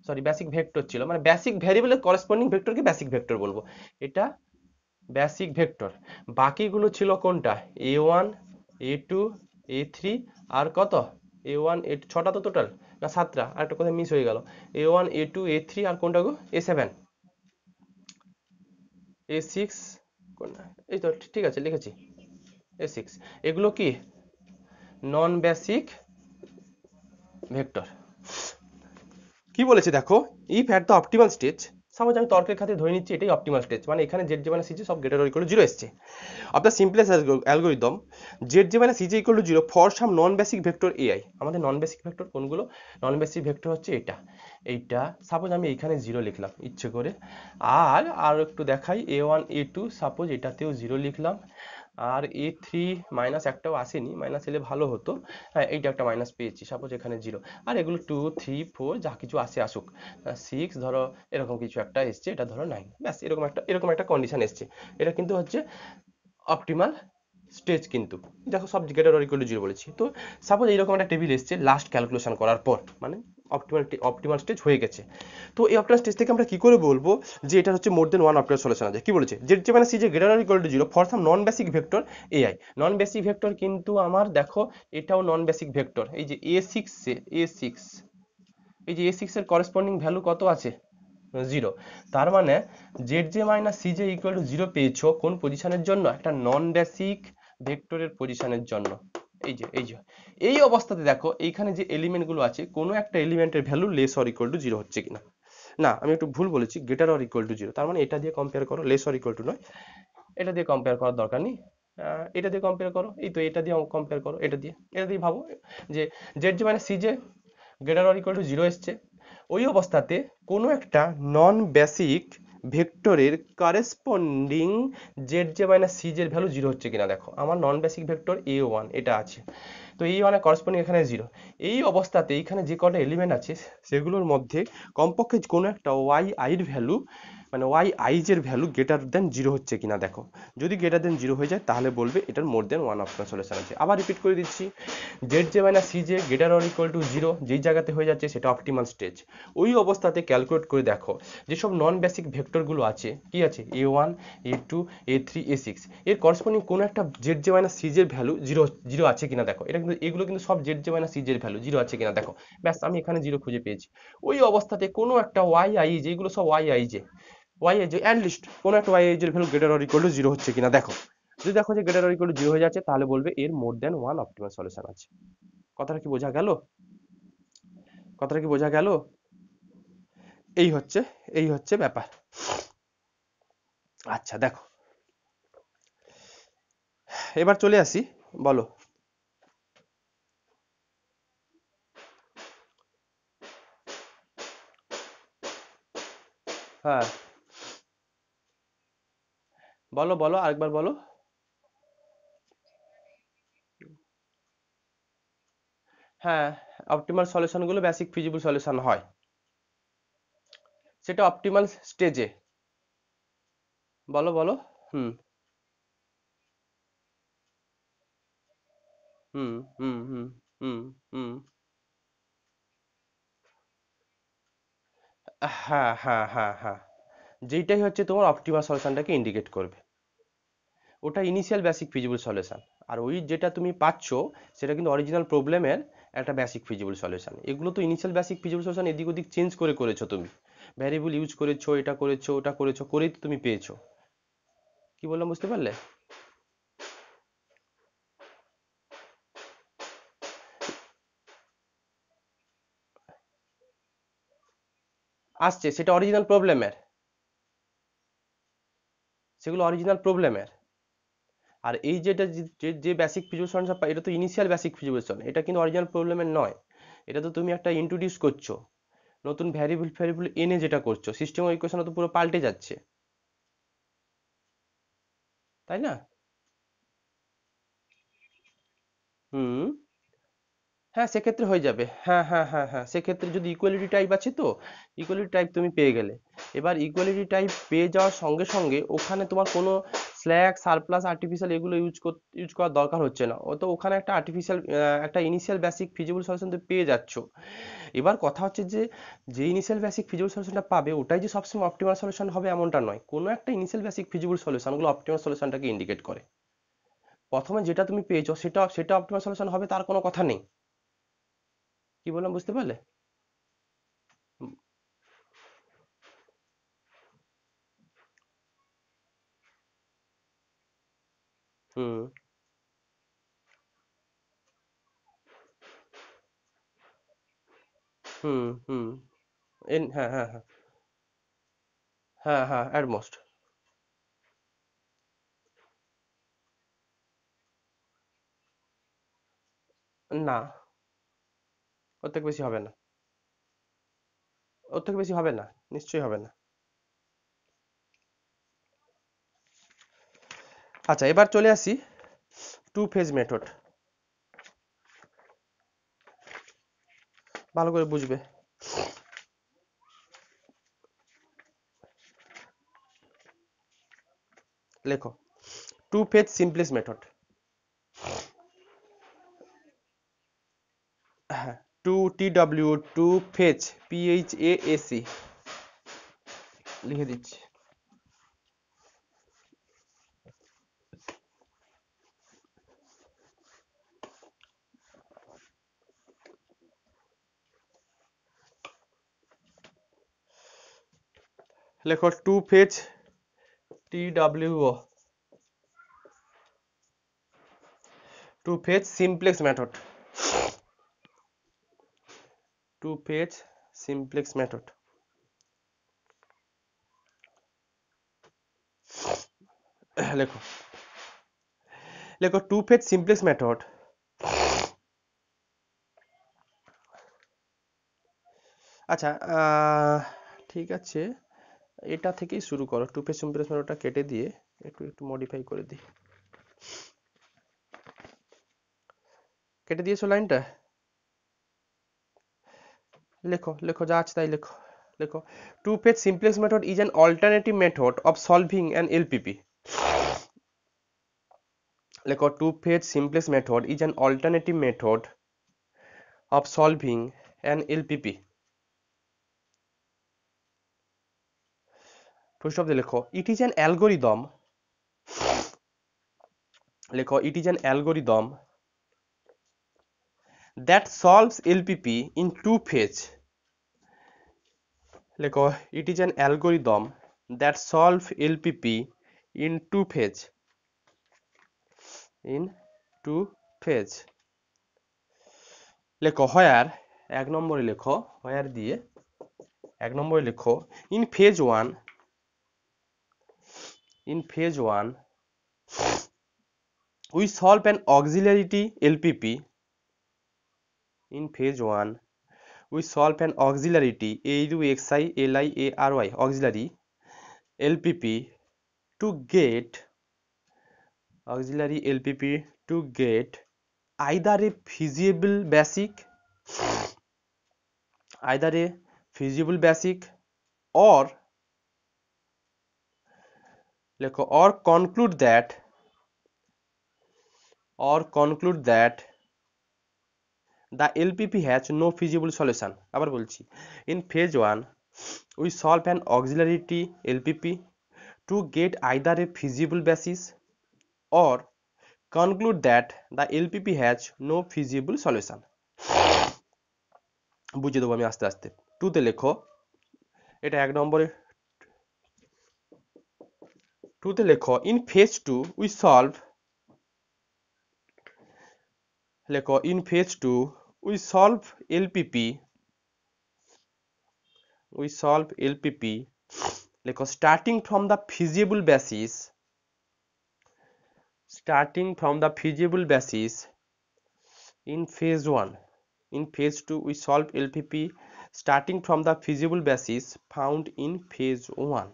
সরি বেসিক ভেক্টর ছিল, মানে বেসিক ভ্যারিয়েবলের করেসপন্ডিং ভেক্টরকে বেসিক ভেক্টর বলবো, এটা বেসিক ভেক্টর। বাকিগুলো ছিল কোনটা? A one A two A three আর কত এ ওয়ান এ, ছটা তো টোটাল, না সাতটা, আর একটা কোথায় মিস হয়ে গেল, A one A two A three আর কোনটা গো, এ সেভেন এ সিক্স, এই তো ঠিক আছে লিখেছি এ সিক্স। এগুলো কি নন বেসিক ভেক্টর। কি বলেছে দেখো, if at the optimal stage, suppose আমি তর্কের খাতে ধরে নিচ্ছি এটাই অপটিমাল স্টেজ, মানে এখানে জেড যে মানে সিজে সব greater or equal to zero এসছে, of the simplest algorithm Z যে মানে CJ equal to zero for some non basic vector AI. আমাদের নন বেসিক ভেক্টর কোনগুলো? নন বেসিক ভেক্টর হচ্ছে এটা, এইটা সাপোজ আমি এইখানে জিরো লিখলাম ইচ্ছে করে, আর একটু দেখাই, এ ওয়ান এ টু সাপোজ এটাতেও জিরো লিখলাম, আর এ থ্রি মাইনাস একটাও আসেনি, মাইনাস এলে ভালো হতো, হ্যাঁ এইটা একটা মাইনাস পেয়েছি, সাপোজ এখানে জিরো, আর এগুলো টু থ্রি ফোর যা কিছু আসে আসুক, সিক্স ধরো এরকম কিছু একটা এসছে, এটা ধরো নাইন, ব্যাস এরকম একটা কন্ডিশন এসছে। এটা কিন্তু হচ্ছে অপটিমাল স্টেজ, কিন্তু দেখো সব greater or equal to zero বলেছি। তো সাপোজ এইরকম একটা টেবিল এসছে লাস্ট ক্যালকুলেশন করার পর, মানে অপটিমাল স্টেজ হয়ে গেছে। তো এই অপটিমাল স্টেজ থেকে আমরা কি করে বলবো যে এটা হচ্ছে মোর দেন ওয়ান অপটিমাল সলিউশন আছে? কি বলেছে, জেড যে মানে সি যে greater or equal to zero for some non basic vector AI. Non basic vector কিন্তু আমার দেখো এটাও নন বেসিক ভেক্টর, এই যে এ সিক্স এ সিক্স, এই যে এ সিক্স এর করেসপন্ডিং ভ্যালু কত আছে? জিরো। তার মানে Z J minus C J equal to zero পেয়েছো কোন পজিশনের জন্য? একটা নন বেসিক ভেক্টরের পজিশনের জন্য। এই যে এই অবস্থাতে দেখো এইখানে যে এলিমেন্ট গুলো আছে কোনো একটা এলিমেন্টের value less or equal to zero হচ্ছে কিনা। না আমি একটু ভুল বলেছি, greater or equal to zero, তার মানে এটা দিয়ে কম্পেয়ার করো, লেস অর ইকুয়াল টু নয়, এটা দিয়ে কম্পেয়ার করার দরকার নেই, এটা দিয়ে কম্পেয়ার করো, এই তো এটা দিয়ে কম্পেয়ার করো, এটা দিয়ে ভাবো যে জেড যে মানে C J greater or equal to zero এসছে, ওই অবস্থাতে কোনো একটা নন বেসিক ভেক্টরের corresponding Z J minus C জের ভ্যালু জিরো হচ্ছে কিনা দেখো। আমার non basic vector A one এটা আছে, তো এই ওয়ানের করেসপন্ডিং এখানে জিরো। এই অবস্থাতে এইখানে যে কটা এলিমেন্ট আছে সেগুলোর মধ্যে কমপক্ষে কোনো একটা ওয়াই আইর ভ্যালু, মানে ওয়াই আইজ এর ভ্যালু গ্রেটার দেন জিরো হচ্ছে কিনা দেখো। যদি গ্রেটার দেন জিরো হয়ে যায় তাহলে বলবে এটার মোর দেন ওয়ান অপটিমাল সলিউশন আছে। আবার রিপিট করে দিচ্ছি, Z J minus C J greater or equal to zero যেই জায়গাতে হয়ে যাচ্ছে সেটা অপটিমাল স্টেজ। ওই অবস্থাতে ক্যালকুলেট করে দেখো যেসব নন বেসিক ভেক্টরগুলো আছে, কি আছে, A one A two A three A six, এর করেসপন্ডিং কোনো একটা জেড জে মাইনাস সি জের ভ্যালু জিরো জিরো আছে কিনা দেখো। এটা কিন্তু এগুলো কিন্তু সব জেড জে মাইনাস সি জের ভ্যালু জিরো আছে কিনা দেখো। ব্যাস আমি এখানে জিরো খুঁজে পেয়েছি। ওই অবস্থাতে কোনো একটা ওয়াই আই জে, এগুলো সব Y I J, Y I J at least কোনো একটা ওয়াই আই জের value greater or equal to zero হচ্ছে কিনা দেখো। যদি দেখো যে greater or equal to zero হয়ে যাচ্ছে তাহলে বলবে এর মোর দেন ওয়ান অপটিমাল সলিউশন আছে। কথাটা কি বোঝা গেল? কথাটা কি বোঝা গেল? এই হচ্ছে এই হচ্ছে ব্যাপার। আচ্ছা দেখো এবার চলে আসি, বলো। হ্যাঁ বলো বলো আরেকবার বলো। হ্যাঁ অপটিমাল সলিউশন গুলো বেসিক ফিজিবল সলিউশন হয়, সেটা অপটিমাল স্টেজে। বলো বলো। হুম হুম হুম হুম হুম হুম হ্যাঁ হ্যাঁ হ্যাঁ হ্যাঁ, যেইটাই হচ্ছে তোমার অপটিমাল সলিউশনটাকে ইন্ডিকেট করবে। ওটা ইনিশিয়াল বেসিক ফিজিবল সলিউশন। আর ওই যেটা তুমি পাচ্ছো সেটা কিন্তু অরিজিনাল প্রবলেমের একটা বেসিক ফিজিবল সলিউশন। এগুলো তো ইনিশিয়াল বেসিক ফিজিবল সলিউশন এদিক ওদিক চেঞ্জ করে করেছো তুমি, ভ্যারিয়েবল ইউজ করেছো, এটা করেছো ওটা করেছো, করেই তো তুমি পেয়েছো। কি বললাম বুঝতে পারলে? আসছে সেটা অরিজিনাল প্রবলেমের, সেগুলো অরিজিনাল প্রবলেমের। আর এই যেটা যে বেসিক ফিজিবল সলিউশন এটা তো ইনিশিয়াল বেসিক ফিজিবল সলিউশন, এটা কিন্তু অরিজিনাল প্রবলেমের নয়। এটা তো তুমি একটা ইন্ট্রোডিউস করছো, নতুন ভ্যারিয়েবল ফ্যারিয়েবল এনে যেটা করছো, সিস্টেম ইকুয়েশন তো পুরো পাল্টে যাচ্ছে, তাই না? হুম। হ্যাঁ সেক্ষেত্রে হয়ে যাবে, হ্যাঁ হ্যাঁ হ্যাঁ হ্যাঁ, সেক্ষেত্রে যদি ইকুয়ালিটি টাইপ আছে তো ইকুয়ালিটি টাইপ তুমি পেয়ে গেলে। এবার ইকুয়ালিটি টাইপ পেয়ে যাওয়ার সঙ্গে সঙ্গে ওখানে তোমার কোনো স্ল্যাক সারপ্লাস আর্টিফিশিয়াল এগুলো ইউজ করার দরকার হচ্ছে না, ও তো ওখানে একটা আর্টিফিশিয়াল একটা ইনিশিয়াল বেসিক ফিজিবল সলিউশন তো পেয়ে যাচ্ছ। এবার কথা হচ্ছে যে যে ইনিশিয়াল বেসিক ফিজিবল সলিউশনটা পাবে ওটাই যে সবসময় অপটিমাল সলিউশন হবে এমনটা নয়, কোনো একটা ইনিশিয়াল বেসিক ফিজিবল সলিউশন ওগুলো অপটিমাল সলিউশনটাকে ইন্ডিকেট করে। প্রথমে যেটা তুমি পেয়েছো সেটা সেটা অপটিমাল সলিউশন হবে তার কোনো কথা নেই। কি বললাম বুঝতে পারলে? হুম হুম হুম। হ্যাঁ হ্যাঁ হ্যাঁ হ্যাঁ হ্যাঁ অ্যাটমোস্ট। না, ওর থেকে বেশি হবে না, ওর থেকে বেশি হবে না, নিশ্চয়ই হবে না। আচ্ছা এবার চলে আসি টু ফেজ মেথড, ভালো করে বুঝবে। লেখো টু ফেজ সিম্পলেস্ট মেথড। হ্যাঁ, two T W two phase, PHASE লিখে দিচ্ছি। লেখো two phase TWO, two phase simplex method, two phase simplex method. লেখো লেখো টু ফেজ সিমপ্লেক্স মেথড। আচ্ছা ঠিক আছে, এটা থেকেই শুরু করো, টু ফেজ সিমপ্লেক্স মেথডটা কেটে দিয়ে একটু একটু মডিফাই করে দিই। কেটে দিয়েছো লাইনটা? লেখো লেখো যা আছে তাই লেখো। লেখো two phase simplex method is an alternative method of solving an LPP. লেখো two phase simplex method is an alternative method of solving an LPP. Full stop দিয়ে লেখো ইট ইজ অ্যান অ্যালগোরিদম। লেখো it is an algorithm that solves LPP in two phase. লেখো it is an algorithm that solve LPP in two phase, in two phase. লেখো where, এক নম্বরে লেখো হোয়ার দিয়ে এক নম্বরে লেখো in phase one, in phase one we solve an auxiliary LPP. In phase 1 we solve an auxiliary AUXILIARY auxiliary LPP to get auxiliary LPP to get either a feasible basic, either a feasible basic or লেখো or conclude that the LPP has no feasible solution. আবার বলছি, in phase 1 we solve an auxiliary LPP to get either a feasible basis or conclude that the LPP has no feasible solution. বুঝিয়ে দেবো আমি আস্তে আস্তে। 2 তে লেখো, এটা 1 নম্বরে। 2 তে লেখো in phase 2 we solve, লেখো in phase 2 we solve LPP, লেখো starting from the feasible basis in phase 1. In phase 2 we solve LPP starting from the feasible basis found in phase 1.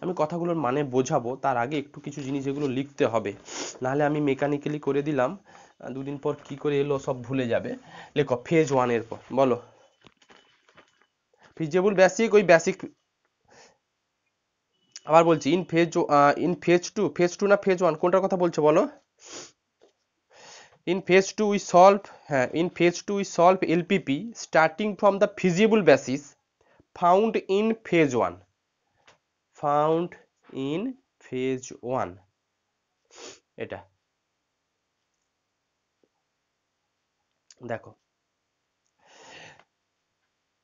আমি কথাগুলোর মানে বোঝাবো তার আগে একটু কিছু জিনিস এগুলো লিখতে হবে, নাহলে আমি মেকানিক্যালি করে দিলাম, দুদিন পর কি করে এলো সব ভুলে যাবে। লেখো ফেজ 1 এর পর বলো ফিজিবল বেসিক, ওই বেসিক আবার বলছি ইন ফেজ 2 না ফেজ 1 কোনটার কথা বলছো বলো? In phase 2 we solve LPP starting from the feasible basis found in phase 1. এটা দেখো,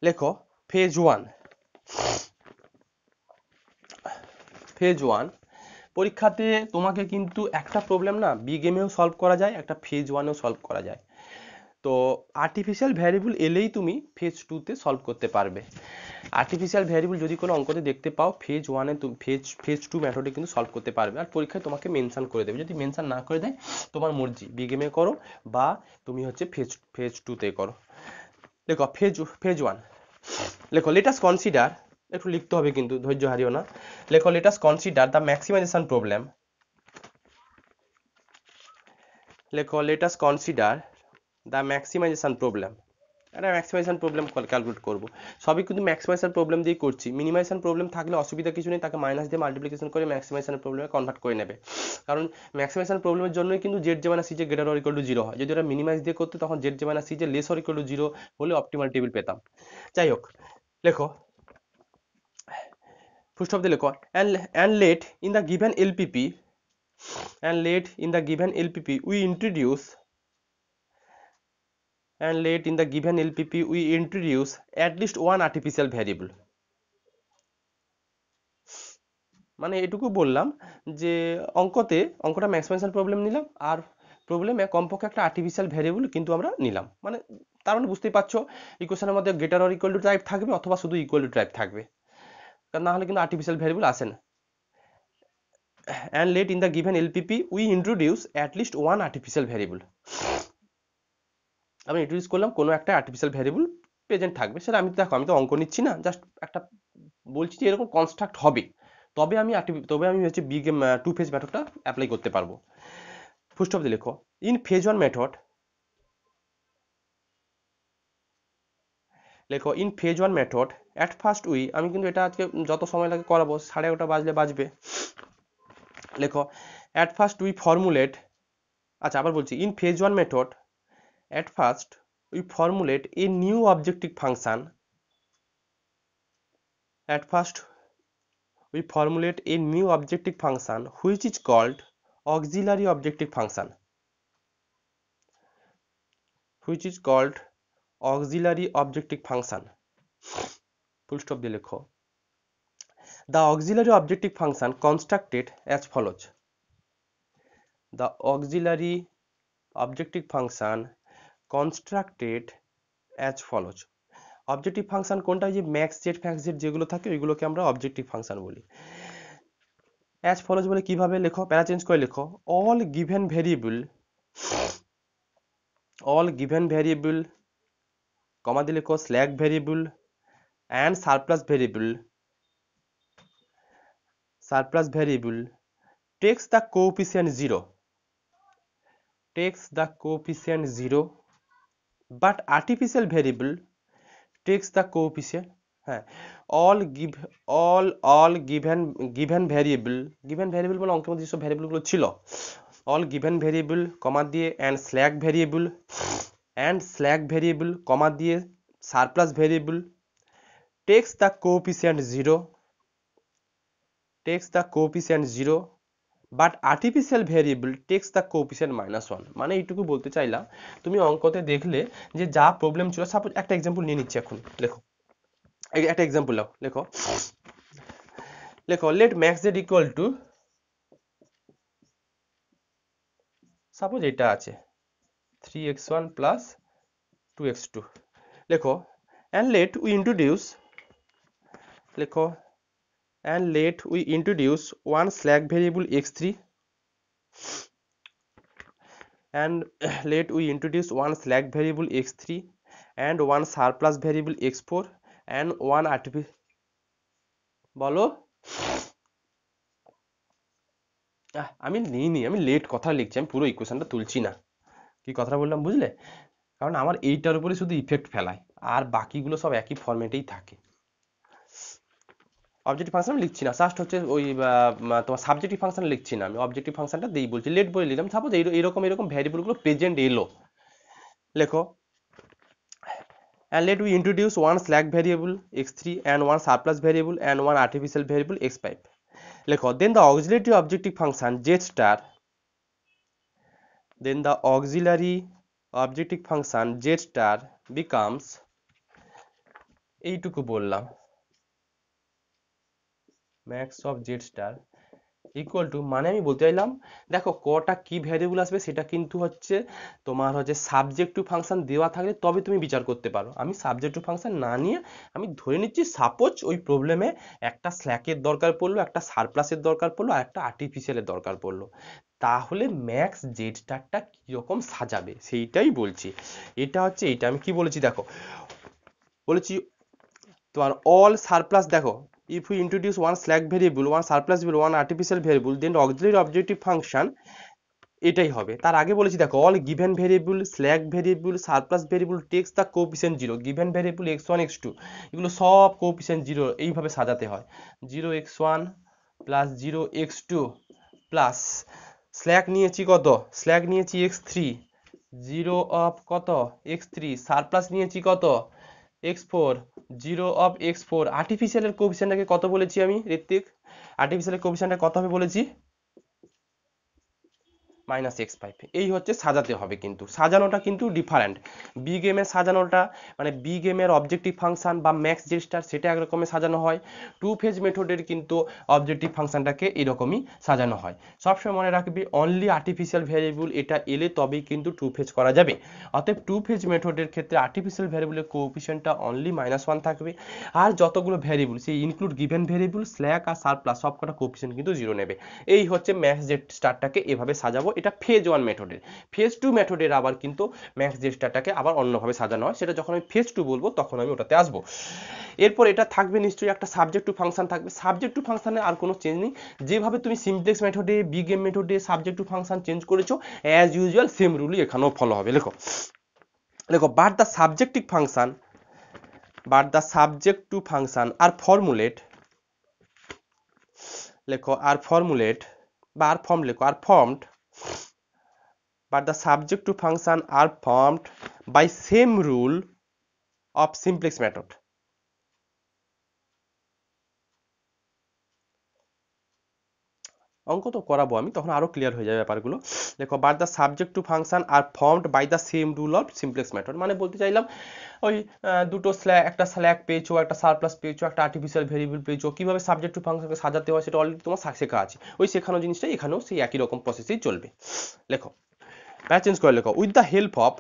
লেখো ফেজ 1 পরীক্ষাতে তোমাকে কিন্তু একটা প্রবলেম না বিগ এমএও সলভ করা যায়, একটা ফেজ 1এও সলভ করা যায়। তো আর্টিফিশিয়াল ভ্যারিয়েবল এলেই তুমি ফেজ 2 তে সলভ করতে পারবে। আর্টিফিশিয়াল ভ্যারিয়েবল যদি কোনো অঙ্কতে দেখতে পাও ফেজ 1 এ তুমি ফেজ 2 মেথডে কিন্তু সলভ করতে পারবে, আর পরীক্ষায় তোমাকে মেনশন করে দেবে। যদি মেনশন না করে দেয় তোমার মর্জি, বিগ এমএ করো বা তুমি হচ্ছে ফেজ 2 তে করো। দেখো ফেজ 1 লেখো লেট আস কনসিডার, একটু লিখতে হবে কিন্তু ধৈর্য হারিও না। লেখো let us consider the maximization problem, লেখো let us consider the maximization problem. একটা ম্যাক্সিমাইজেশন প্রবলেম ক্যালকুলেট করব, সবই কিন্তু ম্যাক্সিমাইজেশন প্রবলেম দিয়ে করছি। মিনিমাইজেশন প্রবলেম থাকলে অসুবিধা কিছু নেই, তাকে মাইনাস দিয়ে মাল্টিপ্লিকেশন করে ম্যাক্সিমাইজেশন প্রবলেমে কনভার্ট করে নেবে। কারণ ম্যাক্সিমাইজেশন প্রবলেমের জন্যই কিন্তু Z J minus C J greater or equal to 0 হয়। যদি ওরা মিনিমাইজ দিয়ে করতে তখন Z J minus C J less or equal to 0 হলে অপটিমাল টেবিল পেতাম। যাই হোক, লেখো ফুল স্টপ দিয়ে লেখো and let in the given LPP we introduce at least one artificial variable. মানে এটুকু বললাম যে অঙ্কটা ম্যাক্সিমাইজেশন প্রবলেম নিলাম, আর প্রবলেমে কমপক্ষে একটা আর্টিফিশিয়াল ভ্যারিয়েবল কিন্তু আমরা নিলাম। মানে তার মানে বুঝতেই পারছো ইকুয়েশনের মধ্যে greater or equal two type থাকবে অথবা শুধু ইকুয়াল টু টাইপ থাকবে, কারণ না হলে কিন্তু আর্টিফিশিয়াল ভ্যারিয়েবল আসে না। and let in the given LPP we introduce at least one artificial variable. আমি ইন্ট্রোডিউস করলাম কোনো একটা আর্টিফিশিয়াল ভ্যারিয়েবল প্রেজেন্ট থাকবে, সেটা আমি দেখো আমি তো অঙ্ক নিচ্ছি না, জাস্ট একটা বলছি যে এরকম কনস্ট্রাক্ট হবে, তবে আমি হচ্ছে বিগ টু ফেজ মেথডটা অ্যাপ্লাই করতে পারবো। ফুল স্টপ দিয়ে লেখো ইন ফেজ 1 মেথড, লেখো in phase 1 method at first আমি কিন্তু এটা আজকে যত সময় লাগে করাবো, 11:30 বাজবে। লেখো অ্যাট ফার্স্ট ফর্মুলেট, আচ্ছা আবার বলছি in phase 1 method at first we formulate a new objective function which is called auxiliary objective function, full stop দিয়ে লেখো the auxiliary objective function constructed as follows. The auxiliary objective function constructed as follows. Objective function কোনটা? যে max Z fax Z যেগুলো থাকে ওইগুলোকে আমরা objective function বলি। As follows বলে কিভাবে লেখো, প্যারা চেঞ্জ করে লেখো all given variable কমা দিয়ে লেখো slack variable and surplus variable takes the coefficient 0 but artificial variable takes the coefficient হ্যাঁ, all give all given variable মানে অঙ্কের মধ্যে যেসব ভ্যারিয়েবল গুলো ছিল, all given variable কমা দিয়ে and slack variable কমা দিয়ে surplus variable takes the coefficient 0 but artificial variable takes the coefficient -1। মানে এইটুকু বলতে চাইলাম, তুমি অঙ্কতে দেখলে যে যা প্রবলেম ছিল, সাপোজ একটা এক্সাম্পল নিয়ে নিচ্ছি এখন, লেখো একটা এক্সাম্পল লেখো let max z equal to, suppose এটা আছে 3x1 plus 2x2, লেখো and let we introduce one slack variable x3 and let we introduce one slack variable x3 and one surplus variable x4 and one artificial, বলো আমি নিইনি, আমি late কথা লিখছি, আমি পুরো ইকুয়েশনটা তুলছি না। কি কথাটা বললাম বুঝলে? কারণ আমার এইটার উপরে শুধু ইফেক্ট ফেলায়, আর বাকিগুলো সব একই ফরম্যাটেই থাকে। অবজেক্টিভ ফাংশন লিখছি না, জাস্ট হচ্ছে ওই তোমার সাবজেক্টিভ ফাংশন লিখছি না, আমি অবজেক্টিভ ফাংশনটা দিই বলছি, লেট বলে নিলাম। সাপোজ এরকম ভ্যারিয়েবলগুলো প্রেজেন্ট এলো, লেখো and let we introduce one slack variable x3 and one surplus variable and one artificial variable x5, লেখো then the auxiliary objective function z star becomes, এইটুকু বললাম, max of z star equal to, মানে আমি বলতে চাইলাম দেখো কটা কি ভ্যারিয়েবল আসবে সেটা কিন্তু হচ্ছে তোমার হচ্ছে সাবজেক্টিভ ফাংশন দেওয়া থাকলে তবে তুমি বিচার করতে পারো। আমি সাবজেক্টিভ ফাংশন না নিয়ে আমি ধরে নিচ্ছি সাপোজ ওই প্রবলেমে একটা স্ল্যাকের দরকার পড়লো, একটা সারপ্লাসের দরকার পড়লো, আর একটা আর্টিফিশিয়ালের দরকার পড়লো, তাহলে ম্যাক্স জেড স্টারটা কিরকম সাজাবে সেইটাই বলছি। এটা হচ্ছে এইটা আমি কি বলেছি দেখো, বলেছি তোমার অল সারপ্লাস, দেখো if we introduce one slack variable, one surplus variable, one artificial variable, then auxiliary objective function এটাই হবে। তার আগে বলেছি দেখো all given variable, slack variable, surplus variable takes the coefficient 0, given variable x1 x2 এগুলো সব coefficient 0 এইভাবে সাজাতে হয়, 0x1 plus 0x2 plus slack নিয়েছি কত, slack নিয়েছি x3, 0 of কত x3, surplus নিয়েছি কত x4, 0 of x4, আর্টিফিশিয়ালের কোএফিসিয়েন্টটাকে কত বলেছি আমি ঋত্বিক, আর্টিফিশিয়ালের কোএফিসিয়েন্টটা কত হবে বলেছি -x5। এই হচ্ছে সাজাতে হবে, কিন্তু সাজানোটা কিন্তু ডিফারেন্ট। বি গেমের সাজানোটা মানে বি গেমের অবজেক্টিভ ফাংশন বা ম্যাক্স জেড স্টার সেটা একরকমের সাজানো হয়, টু ফেজ মেথডের কিন্তু অবজেক্টিভ ফাংশনটাকে এরকমই সাজানো হয়। সবসময় মনে রাখবি অনলি আর্টিফিশিয়াল ভ্যারিয়েবল এটা এলে তবেই কিন্তু টু ফেজ করা যাবে। অতএব টু ফেজ মেথডের ক্ষেত্রে আর্টিফিশিয়াল ভ্যারিয়েবলের কোএফিসিয়েন্টটা অনলি -1 থাকবে, আর যতগুলো ভ্যারিয়েবল সেই ইনক্লুড গিভেন ভ্যারিয়েবল, স্ল্যাক আর সারপ্লাস সবকটা কোএফিসিয়েন্ট কিন্তু 0 নেবে। এই হচ্ছে ম্যাক্স জেড স্টারটাকে এভাবে সাজাবো, এটা ফেজ 1 মেথডের। ফেজ 2 মেথডের আবার কিন্তু ম্যাক্স জেড স্টারটাকে আবার অন্যভাবে সাজানো হয়, সেটা যখন আমি ফেজ 2 বলবো তখন আমি ওটাতে আসবো। এরপর এটা থাকবে নিশ্চয়ই একটা সাবজেক্ট টু ফাংশন থাকবে, সাবজেক্ট টু ফাংশনে আর কোনো চেঞ্জ নেই, যেভাবে তুমি সিমপ্লেক্স মেথডে বি গেম মেথডে সাবজেক্ট টু ফাংশন চেঞ্জ করেছো অ্যাজ ইউজুয়াল সেম রুলই এখানেও ফলো হবে। লেখো but the subject to function reformulate, লেখো আর ফর্মুলেট বা আর ফর্ম, লেখো reformed, but the subject to function are formed by same rule of simplex method। অঙ্ক তো করাবো আমি, তখন আরো ক্লিয়ার হয়ে যাবে ব্যাপারগুলো। দেখো but the subject to function are formed by the same rule of simplex method, মানে বলতে চাইলাম ওই দুটো একটা স্ল্যাক পেয়েছো, একটা সারপ্লাস পেয়েছো, একটা আর্টিফিশিয়াল ভেরিয়েবল পেয়েছো, কিভাবে সাবজেক্ট টু ফাংশনকে সাজাতে হয় সেটা অলরেডি তোমার শেখা আছে, ওই শেখানো জিনিসটা এখানেও সেই একই রকম প্রসেসেই চলবে। লেখো চেঞ্জ করে লেখো with the help of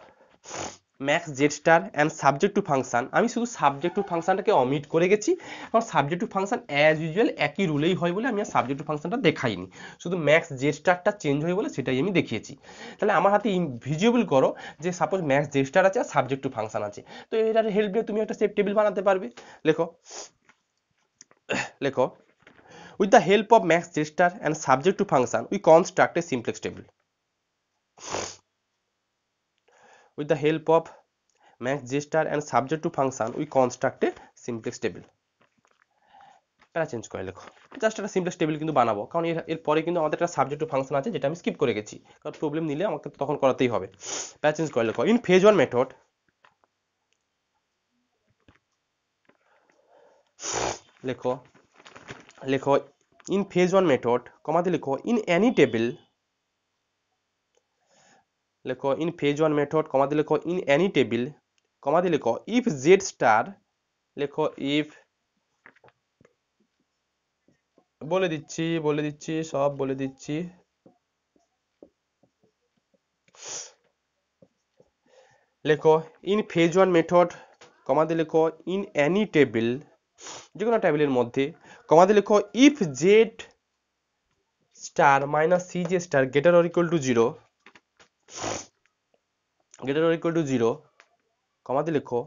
max Z star and subject to function, আমি শুধু সাবজেক্ট টু ফাংশনটাকে অমিট করে গেছি, কারণ subject to function as usual একই রুলেই হয় বলে আমি আর সাবজেক্ট টু ফাংশনটা দেখাইনি, শুধু ম্যাক্স জেড স্টারটা চেঞ্জ হয়ে বলে সেটাই আমি দেখিয়েছি। তাহলে আমার হাতে ভিজিবল করো যে সাপোজ ম্যাক্স জেড স্টার আছে আর সাবজেক্ট টু ফাংশন আছে, তো এটার হেল্প নিয়ে তুমি একটা সেট টেবিল বানাতে পারবে। লেখো with the help of max j star and subject to function we construct a simplex table। with the help of max j star and subject to function we construct a simplex table। প্যারা change করে লেখো। Just একটা simplest table কিন্তু বানাবো, কারণ এর পরে কিন্তু আমাদের একটা সাবজেক্ট ফাংশন আছে যেটা আমি স্কিপ করে গেছি, কারণ প্রবলেম নিলে আমাকে তখন করাতেই হবে। প্যারা চেঞ্জ করে লেখো ইন ফেজ ওয়ান মেথড, লেখো লেখো ইন ফেজ ওয়ান মেথড কমাতে লেখো ইন এনি টেবিল, লেখো ইন ফেজ ওয়ান মেথড কমাতে লেখো ইন এনি টেবিল, কমাতে লেখো ইফ জেড স্টার, লেখো ইফ, বলে দিচ্ছি সব বলে দিচ্ছি, লেখো ইন ফেজ ওয়ান মেথড কমাতে লেখো ইন এনি টেবিল, যে কোনো টেবিলের মধ্যে, কমাতে লেখো if Z star minus C J star greater or equal to zero, greater or equal to zero, কমাতে লেখো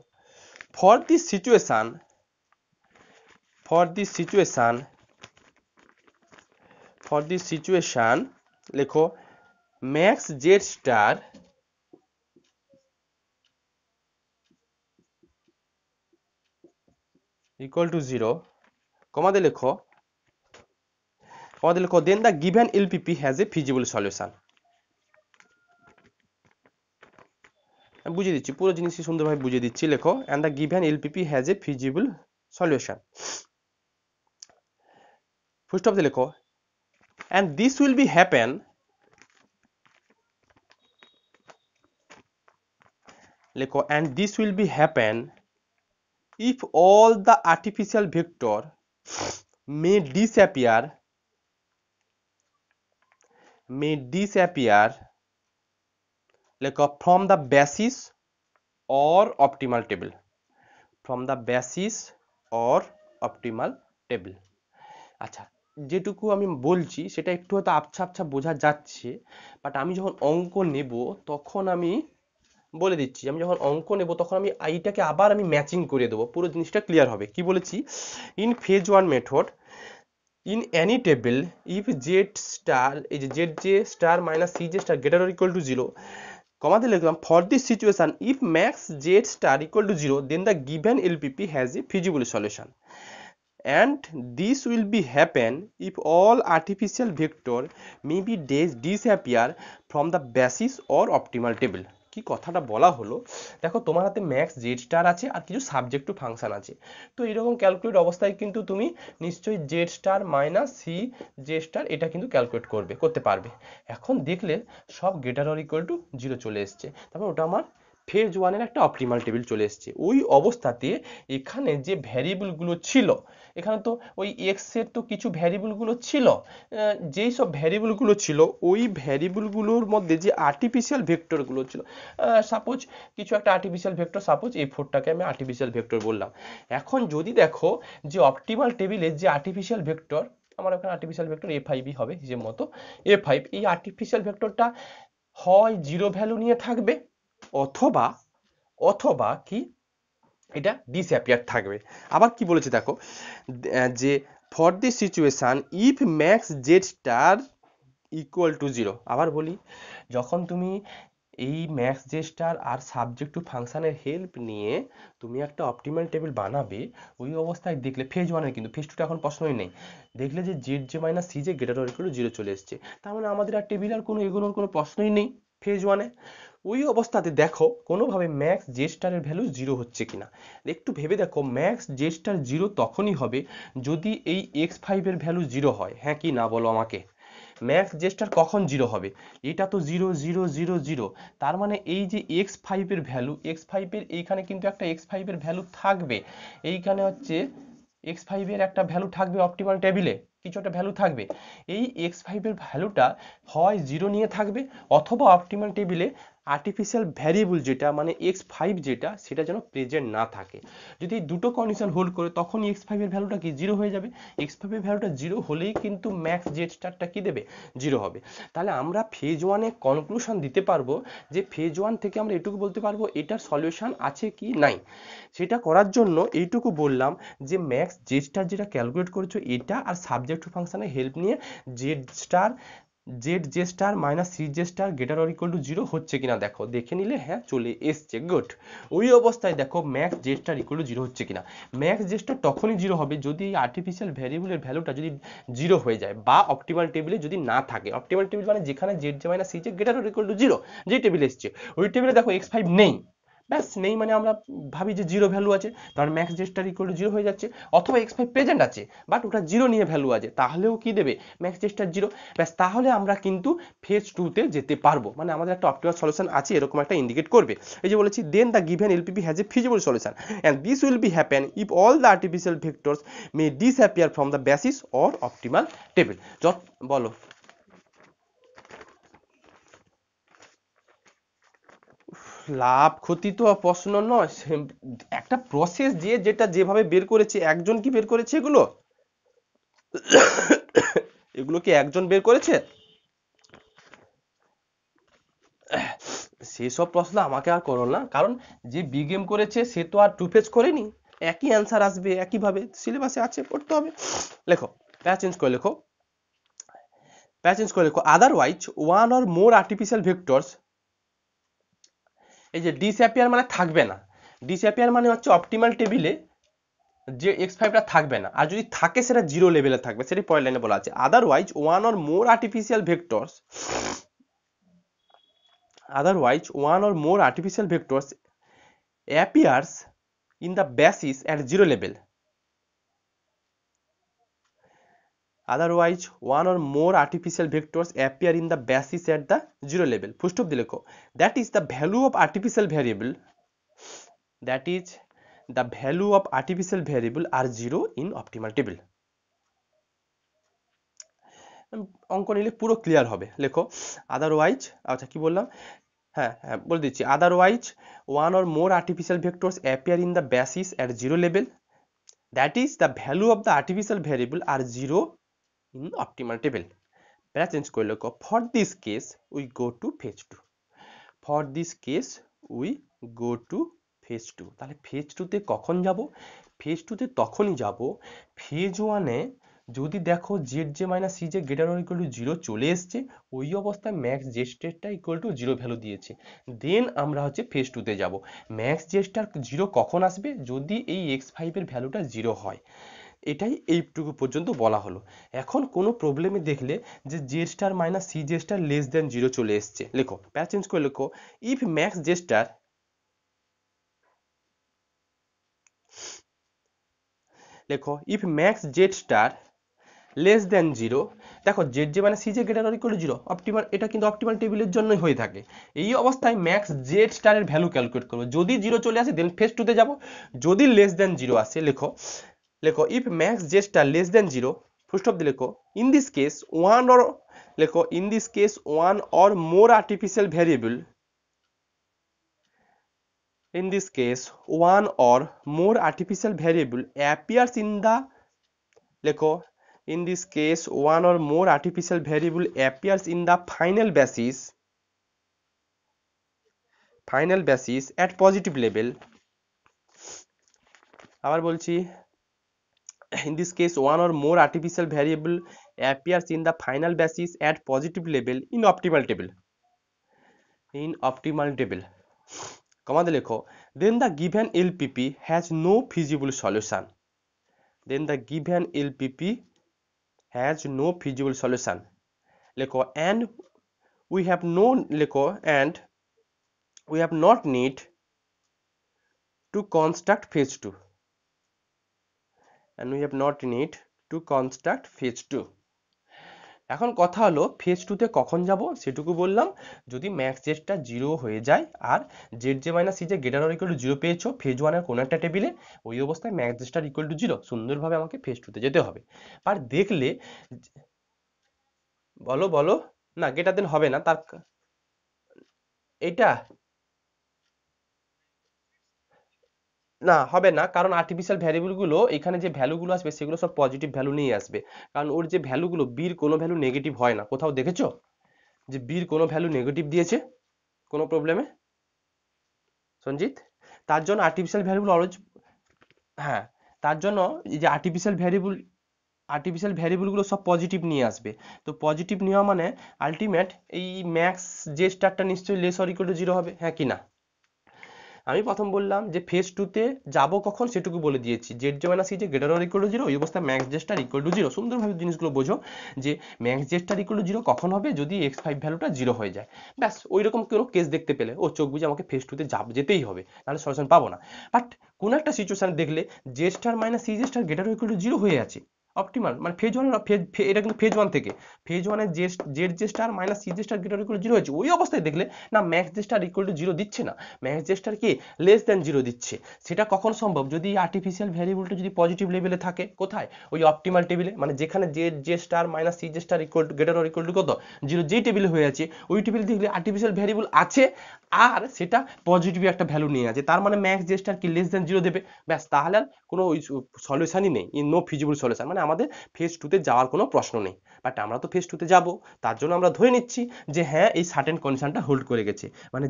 for this situation, for this situation, for this situation, লেখো max Z star equal to 0, কমাতে লেখো then the given LPP has a feasible solution। আমি বুঝিয়ে দিচ্ছি, পুরো জিনিসটি সুন্দরভাবে বুঝিয়ে দিচ্ছি, লেখো and the given LPP has a feasible solution, full stop দিয়ে লেখো and this will be happen, লেখো and this will be happen if all the artificial vector may disappear, লেখো from the basis or optimal table, from the basis or optimal table। আচ্ছা, যেটুকু আমি বলছি সেটা একটু হয়তো আবছা আবছা বোঝা যাচ্ছে, বাট আমি যখন অঙ্ক নেব তখন আমি বলে দিচ্ছি, আমি যখন অঙ্ক নেব তখন আমি এইটাকে আবার আমি ম্যাচিং করে দেবো, পুরো জিনিসটা ক্লিয়ার হবে। কি বলেছি, in phase one method in any table if Z star, এই যে Z J star minus C J star greater or equal to zero, কমাতে লিখলাম for this situation if max Z star equal to zero then the given LPP has a feasible solution and this will be happen if all artificial vector may be disappear from the basis or optimal table। কি কথাটা বলা হলো, দেখো তোমার হাতে max Z star আছে আর কিছু subjective function আছে, তো এরকম ক্যালকুলেট অবস্থায় কিন্তু তুমি নিশ্চয়ই Z star minus C J star এটা কিন্তু ক্যালকুলেট করতে পারবে। এখন দেখলে সব greater or equal to zero চলে এসছে, তারপর ওটা আমার ফেজ ওয়ানের একটা অপটিমাল টেবিল চলে এসছে। ওই অবস্থাতে এখানে যে ভ্যারিয়েবলগুলো ছিল, এখানে তো ওই এক্স এর তো কিছু ভ্যারিয়েবলগুলো ছিল, যেই সব ভ্যারিয়েবলগুলো ছিল ওই ভ্যারিয়েবলগুলোর মধ্যে যে আর্টিফিশিয়াল ভেক্টরগুলো ছিল, সাপোজ কিছু একটা আর্টিফিশিয়াল ভেক্টর, সাপোজ এই ফোরটাকে আমি আর্টিফিশিয়াল ভেক্টর বললাম। এখন যদি দেখো যে অপটিমাল টেবিলে যে আর্টিফিশিয়াল ভেক্টর, আমার ওখানে আর্টিফিশিয়াল ভেক্টর A5 হবে হিসেব মতো A5, এই আর্টিফিশিয়াল ভেক্টরটা হয় জিরো ভ্যালু নিয়ে থাকবে অথবা অথবা কি এটা ডিসঅ্যাপিয়ার থাকবে। আবার কি বলেছে দেখো, যে for this situation if max Z star equal to zero, আবার বলি যখন তুমি এই ম্যাক্স জে স্টার আর সাবজেক্টিভ ফাংশনের হেল্প নিয়ে তুমি একটা অপটিমাল টেবিল বানাবে, ওই অবস্থায় দেখলে ফেজ ওয়ানের, কিন্তু ফেজ টুটা এখন প্রশ্নই নেই, দেখলে যে Z J minus C J greater or equal to zero চলে এসছে, তার মানে আমাদের আর টেবিল আর কোনো এগোনোর কোনো প্রশ্নই নেই ফেজ ওয়ানে। ওই অবস্থাতে দেখো কোনোভাবে ম্যাক্স জে স্টারের ভ্যালু জিরো হচ্ছে কিনা, একটু ভেবে দেখো। ম্যাক্স জে স্টার জিরো তখনই হবে যদি এই x5 এর ভ্যালু জিরো হয়, হ্যাঁ কি না বলো আমাকে। ম্যাক্স জে স্টার কখন জিরো হবে, এটা তো 0 0 0 0, তার মানে এই যে x5 এর ভ্যালু, x5 এর এইখানে কিন্তু একটা x5 এর ভ্যালু থাকবে, এইখানে হচ্ছে x5 এর একটা ভ্যালু থাকবে অপটিমাল টেবিলে, কিছু একটা ভ্যালু থাকবে, এই x5 এর ভ্যালুটা হয় জিরো নিয়ে থাকবে অথবা অপটিমাল টেবিলে আর্টিফিশিয়াল ভ্যারিয়েবল যেটা মানে x5 যেটা সেটা যেন প্রেজেন্ট না থাকে। যদি এই দুটো কন্ডিশন হোল্ড করে তখনই x5 এর ভ্যালুটা কি জিরো হয়ে যাবে, x5 এর ভ্যালুটা জিরো হলেই কিন্তু ম্যাক্স জেড স্টারটা কি দেবে, জিরো হবে। তাহলে আমরা ফেজ ওয়ানে কনক্লুশন দিতে পারবো যে ফেজ ওয়ান থেকে আমরা এটুকু বলতে পারবো এটার সলিউশন আছে কি নাই। সেটা করার জন্য এইটুকু বললাম যে ম্যাক্স জেড স্টার যেটা ক্যালকুলেট করেছো এটা আর সাবজেক্ট ফাংশনের হেল্প নিয়ে Z star Z J star minus C J star greater or equal to 0 হচ্ছে কিনা দেখো, দেখে নিলে হ্যাঁ চলে এসছে, গুড। ওই অবস্থায় দেখো max J star equal to 0 হচ্ছে কিনা। ম্যাক্স জে স্টার তখনই 0 হবে যদি এই আর্টিফিশিয়াল ভ্যারিয়েবলের ভ্যালুটা যদি 0 হয়ে যায় বা অপটিমাল টেবিলে যদি না থাকে। অপটিমাল টেবিল মানে যেখানে Z J minus C J greater or equal to 0 যে টেবিলে এসছে, ওই টেবিলে দেখো x5 নেই, ব্যাস নেই মানে আমরা ভাবি যে 0 ভ্যালু আছে, তার max J star equal to 0 হয়ে যাচ্ছে। অথবা x5 প্রেজেন্ট আছে বাট ওটা 0 নিয়ে ভ্যালু আছে, তাহলেও কি দেবে ম্যাক্স জে স্টার 0, ব্যাস তাহলে আমরা কিন্তু ফেজ 2 তে যেতে পারবো, মানে আমাদের একটা অপটিমাল সলিউশন আছে এরকম একটা ইন্ডিকেট করবে। এই যে বলেছি then the given LPP has a feasible solution and this will be happen if all the artificial vectors may disappear from the basis or optimal table. বলো লাভ ক্ষতি তো প্রশ্ন নয়, একটা প্রসেস যে যেটা যেভাবে বের করেছে, একজন কি বের করেছে এগুলো? এগুলো কি একজন বের করেছে? সেসব প্রশ্ন আমাকে আর করো না, কারণ যে বি গেম করেছে সে তো আর টু ফেজ করেনি, একই অ্যান্সার আসবে একইভাবে, সিলেবাসে আছে, পড়তে হবে। লেখো, প্যাচ চেঞ্জ করে লেখো, প্যাচ চেঞ্জ করে লেখো otherwise one or more artificial vectors. এই যে ডিসঅ্যাপিয়ার মানে থাকবে না, ডিসঅ্যাপিয়ার মানে হচ্ছে অপটিমাল টেবিলে যে x5টা থাকবে না, আর যদি থাকে সেটা 0 লেভেলে থাকবে, সেটা পরের লাইনে বলা আছে। Otherwise one or more artificial vectors, otherwise one or more artificial vectors appears in the basis at 0 level. Otherwise one or more artificial vectors appear in the basis at the 0 level. Full stop দিয়ে লেখো, that is the value of artificial variable, that is the value of artificial variable are 0 in optimal table. অঙ্ক নিলে পুরো clear হবে। লেখো otherwise, আচ্ছা কি বললাম, হ্যাঁ হ্যাঁ বলে দিচ্ছি, otherwise one or more artificial vectors appear in the basis at 0 level, that is the value of the artificial variable are 0 in optimal table. প্যারা চেঞ্জ করে লেখো, for this case we go to phase 2, for this case we go to phase 2। তাহলে phase 2 তে কখন যাব? Phase 2 তে তখনই যাব ফেজ 1 এ যদি দেখো Z J minus C J greater or equal to 0 চলে এসছে, ওই অবস্থায় ম্যাক্স জে স্টারটা ইকুয়াল টু 0 ভ্যালু দিয়েছে, দেন আমরা হচ্ছে ফেজ 2 তে যাব। ম্যাক্স জে স্টার 0 কখন আসবে? যদি এই x5 এর ভ্যালুটা 0 হয়। এটাই এইটুকু পর্যন্ত বলা হলো। এখন কোনো প্রবলেমে দেখলে যে J star minus C J star less দেন 0 চলে এসছে, লেখো প্যারা চেঞ্জ করে লেখো, ইফ ম্যাক্স জে স্টার, লেখো if max Z star less দেন 0, দেখো জেড জে মানে C J greater or equal to 0 optimal, এটা কিন্তু অপটিমাল টেবিলের জন্যই হয়ে থাকে। এই অবস্থায় ম্যাক্স জেড স্টারের ভ্যালু ক্যালকুলেট করবো, যদি 0 চলে আসে দেন ফেজ 2 তে যাব, যদি লেস দেন 0 আসে লেখো, লেখো if max J star less then 0 full stop দিয়ে লেখো, in this case one or, লেখো in this case one or more artificial variable, in this case one or more artificial variable appears in the, লেখো in this case one or more artificial variable appears in the final basis at positive level। আবার বলছি, in this case one or more artificial variable appears in the final basis at positive level in optimal table, in optimal table, কমাতে লেখো then the given LPP has no feasible solution, then the given LPP has no feasible solution, লেখো and we have no, লেখো and we have not need to construct phase 2, and we have not need to construct phase 2। এখন কথা হলো phase 2 তে কখন যাব সেটুকু বললাম, যদি ম্যাক্স জেডটা 0 হয়ে যায় আর Z J minus C J greater or equal to 0 পেয়েছো ফেজ 1 এর কোনো একটা টেবিলে, ওই অবস্থায় ম্যাক্স জেডটা ইকুয়াল টু 0 সুন্দরভাবে আমাকে ফেজ 2 তে যেতে হবে। আর দেখলে, বলো বলো, না গ্রেটার দেন হবে না তার, এটা না হবে না, কারণ আর্টিফিশিয়াল ভ্যারিয়েবল গুলো এখানে যে ভ্যালুগুলো আসবে সেগুলো সব পজিটিভ ভ্যালু নিয়ে আসবে, কারণ ওর যে ভ্যালুগুলো বির কোনো ভ্যালু নেগেটিভ হয় না, কোথাও দেখেছো যে বির কোনো ভ্যালু নেগেটিভ দিয়েছে কোনো প্রবলেমে সঞ্জিত? তার জন্য আর্টিফিশিয়াল ভ্যারিয়েবল অলওয়েজ, হ্যাঁ তার জন্য এই যে আর্টিফিশিয়াল ভ্যারিয়েবল, আর্টিফিশিয়াল ভ্যারিয়েবলগুলো সব পজিটিভ নিয়ে আসবে। তো পজিটিভ নেওয়া মানে আলটিমেট এই ম্যাক্স জে স্টারটা নিশ্চয়ই less or equal to zero হবে, হ্যাঁ কি না? আমি প্রথম বললাম যে ফেজ টুতে যাবো কখন সেটুকু বলে দিয়েছি, জেড জে মাইনাস ই যে greater or equal to zero, ওই অবস্থায় max J star equal to zero. সুন্দরভাবে জিনিসগুলো বোঝো যে max J star equal to zero কখন হবে, যদি x5 ভ্যালুটা জিরো হয়ে যায়। ব্যাস ওই রকম কোনো কেস দেখতে পেলে ও চোখ বুঝে আমাকে ফেজ টুতে যেতেই হবে, নাহলে সলিউশন পাবো না। বাট কোনো একটা সিচুয়েশন দেখলে J star minus C J star greater or equal to zero হয়ে আছে, অপটিমাল মানে ফেজ ওয়ান, এটা কিন্তু ফেজ ওয়ান থেকে, ফেজ ওয়ানে Z J star minus C J star greater equal to zero হয়েছে, ওই অবস্থায় দেখলে না max J star equal to zero দিচ্ছে না, ম্যাক্স জে স্টার কি লেস দ্যান জিরো দিচ্ছে। সেটা কখন সম্ভব, যদি আর্টিফিশিয়াল ভ্যারিয়েবলটা যদি পজিটিভ লেভেলে থাকে, কোথায়, ওই অপটিমাল টেবিলে, মানে যেখানে Z J star minus C J star equal to greater or equal to কত জিরো, যেই টেবিলে হয়ে আছে ওই টেবিলে দেখলে আর্টিফিশিয়াল ভ্যারিয়েবল আছে আর সেটা পজিটিভ একটা ভ্যালু নিয়ে আছে, তার মানে ম্যাক্স জে স্টার কি লেস দ্যান জিরো দেবে। ব্যাস, তাহলে আর কোনো সলিউশনই নেই, নো ফিজিবল সলিউশন, মানে আমাদের ফেজ টুতে যাওয়ার কোনো প্রশ্ন নেই। বাট আমরা তো ফেজ টুতে যাব, তার জন্য আমরা ধরে নিচ্ছি যে হ্যাঁ এই সার্টেন কন্ডিশনটা হোল্ড করে গেছে, মানে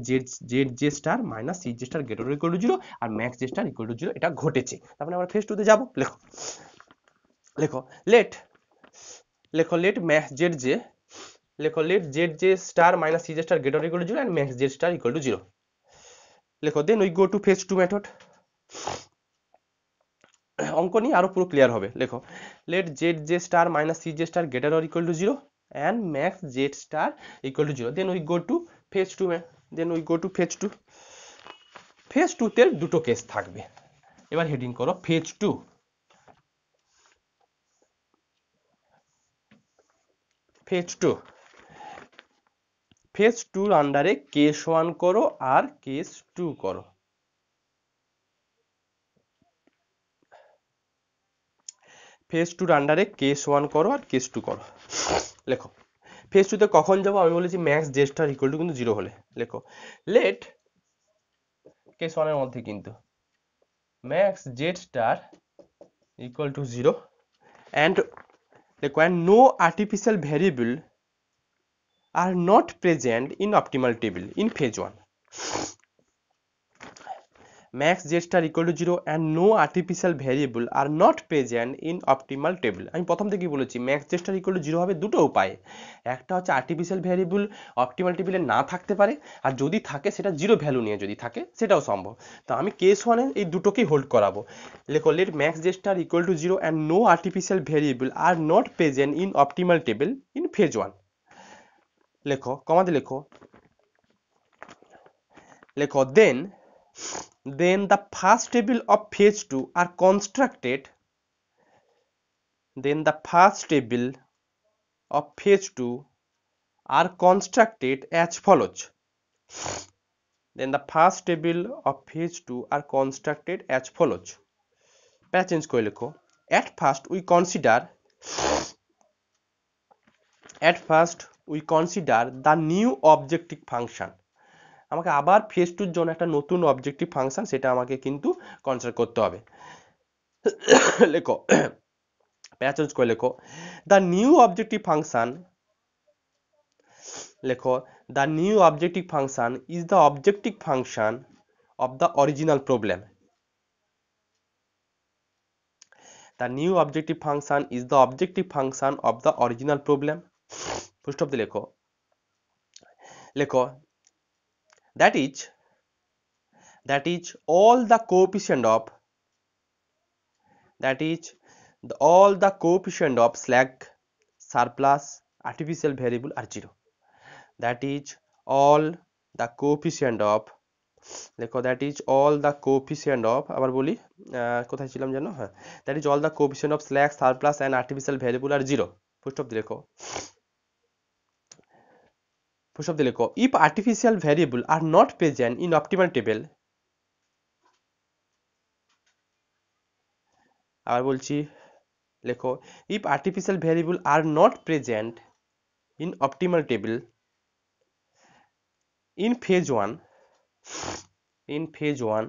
Z J star minus C J star greater equal to zero আর max J star equal to zero, এটা ঘটেছে। তার মানে আমরা ফেজ টুতে যাব। লেখো লেখো লেট লেখো লেট ম্যাক্স জেড জে, লেখো let Z J star minus C J star greater equal to zero and max Z star equal to zero. লেখো then we go to phase two method. অঙ্ক নিয়ে আরো পুরো clear হবে। লেখো let Z J star minus C J star greater or equal to zero and max z star equal to 0, then we go to phase 2, then we go to phase 2। phase 2 তে দুটো case থাকবে, এবার heading করো phase 2। Phase 2, phase 2 এর আন্ডারে case 1 করো আর case 2 করো। Phase 2 এর আন্ডারে কেস 1 করো আর কেস 2 করো। লেখো ফেজ 2 তে কখন যাব, আমি বলেছি max J star equal two কিন্তু 0 হলে। লেখো লেট কেস 1 এর মধ্যে কিন্তু max Z star equal to 0 and and no artificial variable are not present in optimal table in phase 1, max z star equal to 0 and no artificial variable are not present in optimal table। আমি প্রথম থেকেই বলেছি max z star equal to 0 হবে দুটো উপায়ে, একটা হচ্ছে artificial variable optimal টেবিলে না থাকতে পারে, আর যদি থাকে সেটা জিরো ভ্যালু নিয়ে যদি থাকে সেটাও সম্ভব। তো আমি কেস 1 এর এই দুটোকেই হোল্ড করাবো। লেখো late max z star equal to 0 and no artificial variable are not present in optimal table in phase 1। লেখো কমাতে লেখো, লেখো then the first table of phase 2 are constructed, then the first table of phase 2 are constructed as follows, then the first table of phase 2 are constructed as follows। প্যারা change করে লেখো at first we consider the new objective function। আমাকে আবার phase 2 এর জন্য একটা নতুন objective function সেটা আমাকে কিন্তু কনসিডার করতে হবে। লেখো প্যারা চেঞ্জ করে লেখো the new objective function, লেখো the new objective function is the objective function of the original problem, the new objective function is the objective function of the original problem। Full stop দিয়ে লেখো, লেখো that is all the coefficient of, that is all the coefficient of slack surplus artificial variable are 0, that is all the coefficient of, লেখো that is all the coefficient of, আবার বলি কোথায় ছিলাম যেন, হ্যাঁ that is all the coefficient of slack surplus and artificial variable are 0। Full stop দিয়ে লেখো, ফুল stop দিয়ে লেখো if artificial variable are not present in optimal table, আবার বলছি লেখো if artificial variable are not present in optimal table in phase 1,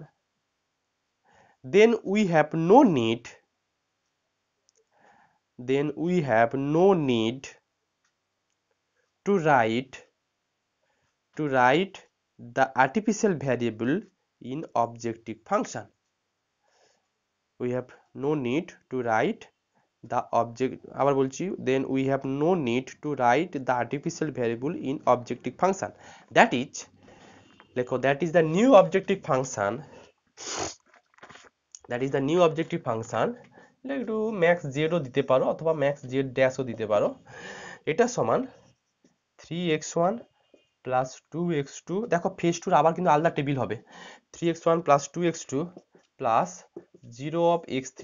then we have no need to write the artificial variable in objective function, we have no need to write the object আবার বলছি then we have no need to write the artificial variable in objective function that is লেখো that is the new objective function একটু max z ও দিতে পারো অথবা max z dash ও দিতে পারো এটা সমান 3x1 প্লাস 2x2 দেখো ফেজ 2 আবার কিন্তু আলাদা টেবিল হবে 3x1 plus 2x2 plus 0 of x3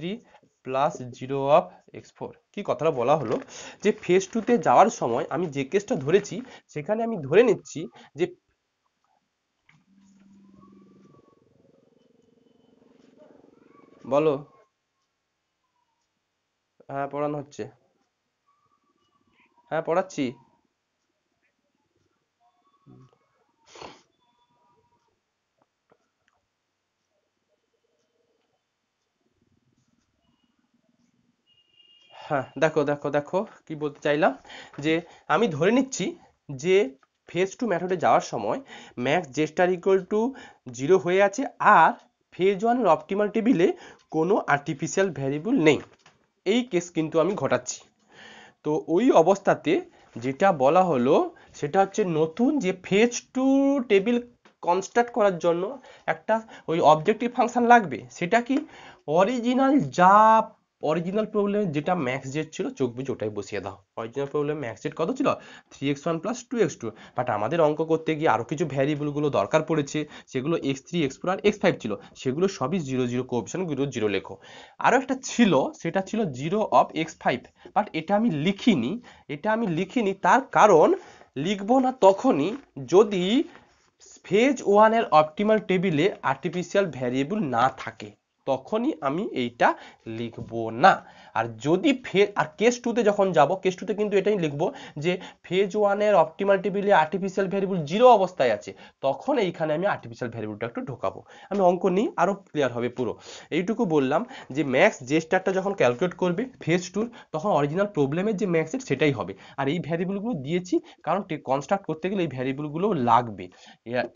plus 0 of x4 কি কথাটা বলা হলো যে ফেজ 2 তে যাওয়ার সময় আমি যে কেসটা ধরেছি সেখানে আমি ধরে নিচ্ছি যে বলো হ্যাঁ পড়ানো হচ্ছে হ্যাঁ পড়াচ্ছি হ্যাঁ দেখো দেখো দেখো কি বলতে চাইলাম যে আমি ধরে নিচ্ছি যে ফেজ 2 মেথডে যাওয়ার সময় max J star equal to 0 হয়ে আছে আর ফেজ 1 এর অপটিমাল টেবিলে কোনো আর্টিফিশিয়াল ভ্যারিয়েবল নেই এই কেস কিন্তু আমি ঘটাচ্ছি তো ওই অবস্থাতে যেটা বলা হলো সেটা হচ্ছে নতুন যে ফেজ 2 টেবিল কনস্ট্রাক্ট করার জন্য একটা ওই অবজেক্টিভ ফাংশন লাগবে সেটা কি অরিজিনাল প্রবলেমে যেটা ম্যাক্স জেড ছিল চোখ বুঝে ওটাই বসিয়ে দাও অরিজিনাল প্রবলেম ম্যাক্স জেড কত ছিল 3x1 প্লাস 2x2 বাট আমাদের অঙ্ক করতে গিয়ে আরো কিছু ভ্যারিয়েবল গুলো দরকার পড়েছে সেগুলো x3 x4 আর x5 ছিল সেগুলো সবই 0 0 কোএফিসিয়েন্ট গুলো 0 লেখো আরো একটা ছিল সেটা ছিল 0 অফ x5 বাট এটা আমি লিখিনি তার কারণ লিখবো না তখনই যদি ফেজ 1 এর অপটিমাল টেবিলে আর্টিফিশিয়াল ভ্যারিয়েবল না থাকে তখনই আমি এইটা লিখব না আর যদি আর কেস 2 তে যখন যাব কেস 2 তে কিন্তু এটাই লিখব যে ফেজ 1 এর অপটিমাল টেবিলে আর্টিফিশিয়াল ভ্যারিয়েবল 0 অবস্থায় আছে তখন এইখানে আমি আর্টিফিশিয়াল ভ্যারিয়েবলটা একটু ঢোকাবো আমি অঙ্ক নিই আরো ক্লিয়ার হবে পুরো এইটুকু বললাম যে ম্যাক্স জে স্টারটা যখন ক্যালকুলেট করবে ফেজ 2 তখন অরিজিনাল প্রবলেমের যে ম্যাক্স সেটাই হবে আর এই ভ্যারিয়েবলগুলো দিয়েছি কারণ কনস্ট্রাক্ট করতে গেলে এই ভ্যারিয়েবলগুলো লাগবে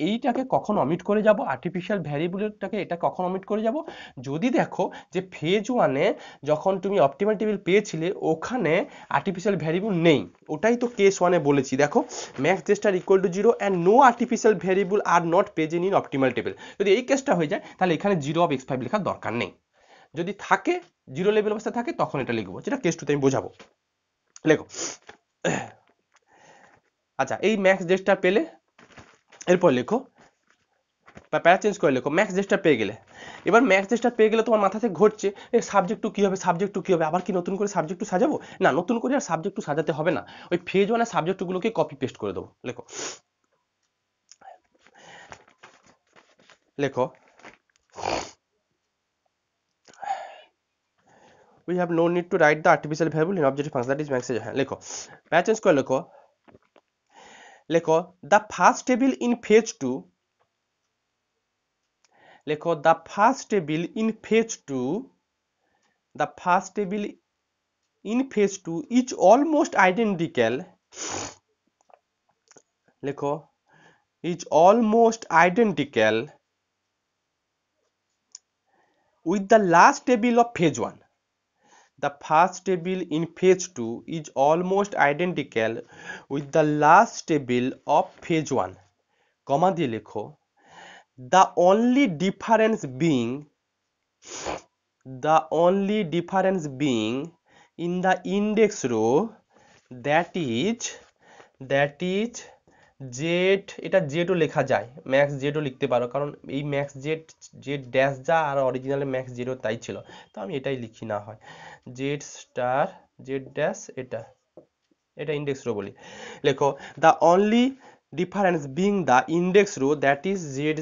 এইটাকে কখন অমিট করে যাব আর্টিফিশিয়াল ভ্যারিয়েবলটাকে এটা কখন অমিট করে যাব যদি দেখো যে ফেজ 1 এ যখন তুমি অপটিমাল টেবিল পেয়েছিলে ওখানে আর্টিফিশিয়াল ভ্যারিয়েবল নেই ওটাই তো কেস 1 এ বলেছি দেখো max J star equal to 0 and no artificial variable are not present in optimal table যদি এই কেসটা হয়ে যায় তাহলে এখানে 0 অফ x5 লেখার দরকার নেই যদি থাকে 0 লেভেল অবস্থা থাকে তখন এটা লিখবো যেটা কেস 2 তে আমি বোঝাবো লেখো আচ্ছা এই ম্যাক্স জে স্টার পেলে এরপর লেখো প্যারা চেঞ্জ করে লেখো ম্যাক্স জে স্টার পেয়ে গেলে এবার ম্যাক্স জে স্টার পেয়ে গেলে তোমার মাথা থেকে ঘুরছে সাবজেক্ট টু কি হবে আবার কি নতুন করে সাবজেক্ট টু সাজাবো না নতুন করে আর সাবজেক্ট টু সাজাতে হবে না ওই ফেজ 1 এর সাবজেক্ট টু গুলোকে কপি পেস্ট করে দেবো লেখো লেখো we have no need to write the artificial variable in objective function that is max হ্যাঁ লেখো প্যারা চেঞ্জ করে লেখো the first table in phase 2 লেখো the first table in phase 2 is almost identical লেখো is almost identical with the last table of phase 1 the first table in phase 2 is almost identical with the last table of phase 1 কমা দিয়ে লেখো the only difference being in the index row that is z এটা z ও লেখা যায় max z ও লিখতে পারো কারণ এই max z dash যা আর অরিজিনালে ম্যাক্স 0 তাই ছিল তো আমি এটাই লিখি না হয় z স্টার z ড্যাশ এটা ইনডেক্স রো বলি লেখো the only difference being the index row that is z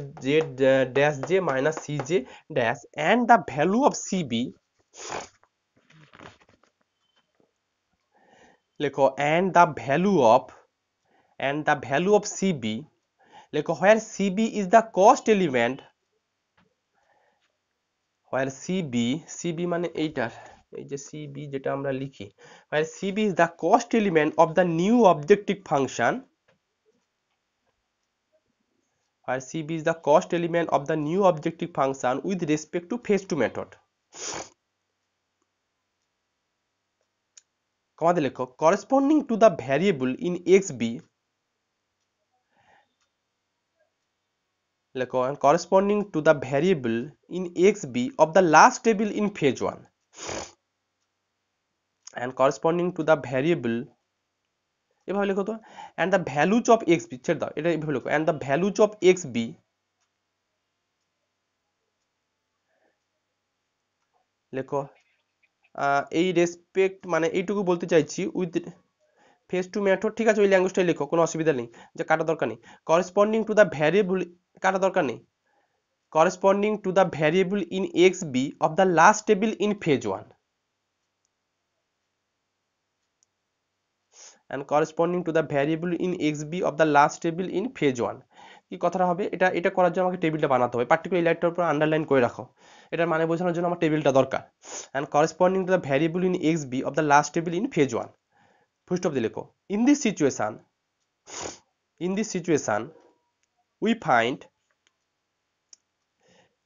dash j minus cj dash and the value of cb লেখো and the value of cb লেখো where cb is the cost element where cb মানে এইটার এই যে cb যেটা আমরা লিখি where cb is the cost element of the new objective function where cb is the cost element of the new objective function with respect to phase 2 method কমাতে লেখো corresponding to the variable in X B, লেখো corresponding to the variable in xb of the last table in phase 1 and corresponding to the variable, এভাবে লেখো তো, and the values of xb, ছেড়ে দাও, এটা এভাবে লেখো and the values of xb, লেখো এই রেসপেক্ট মানে এইটুকু বলতে চাইছি উইথ ফেজ টু মেথড, ঠিক আছে ওই ল্যাঙ্গুয়েজটাই লেখো, কোনো অসুবিধা নেই, যে কাটা দরকার নেই। corresponding to the variable, কাটা দরকার নেই, corresponding to the variable in xb of the last table in phase 1 and corresponding to the variable in xb of the last table in phase 1। কি কথাটা হবে, এটা করার জন্য আমাকে টেবিলটা বানাতে হবে, পার্টিকুলার লাইনটার উপর আন্ডারলাইন করে রাখো, এটার মানে বোঝানোর জন্য আমার টেবিলটা দরকার। and corresponding to the variable in xb of the last table in phase 1, full stop দিয়ে লেখো in this situation we find,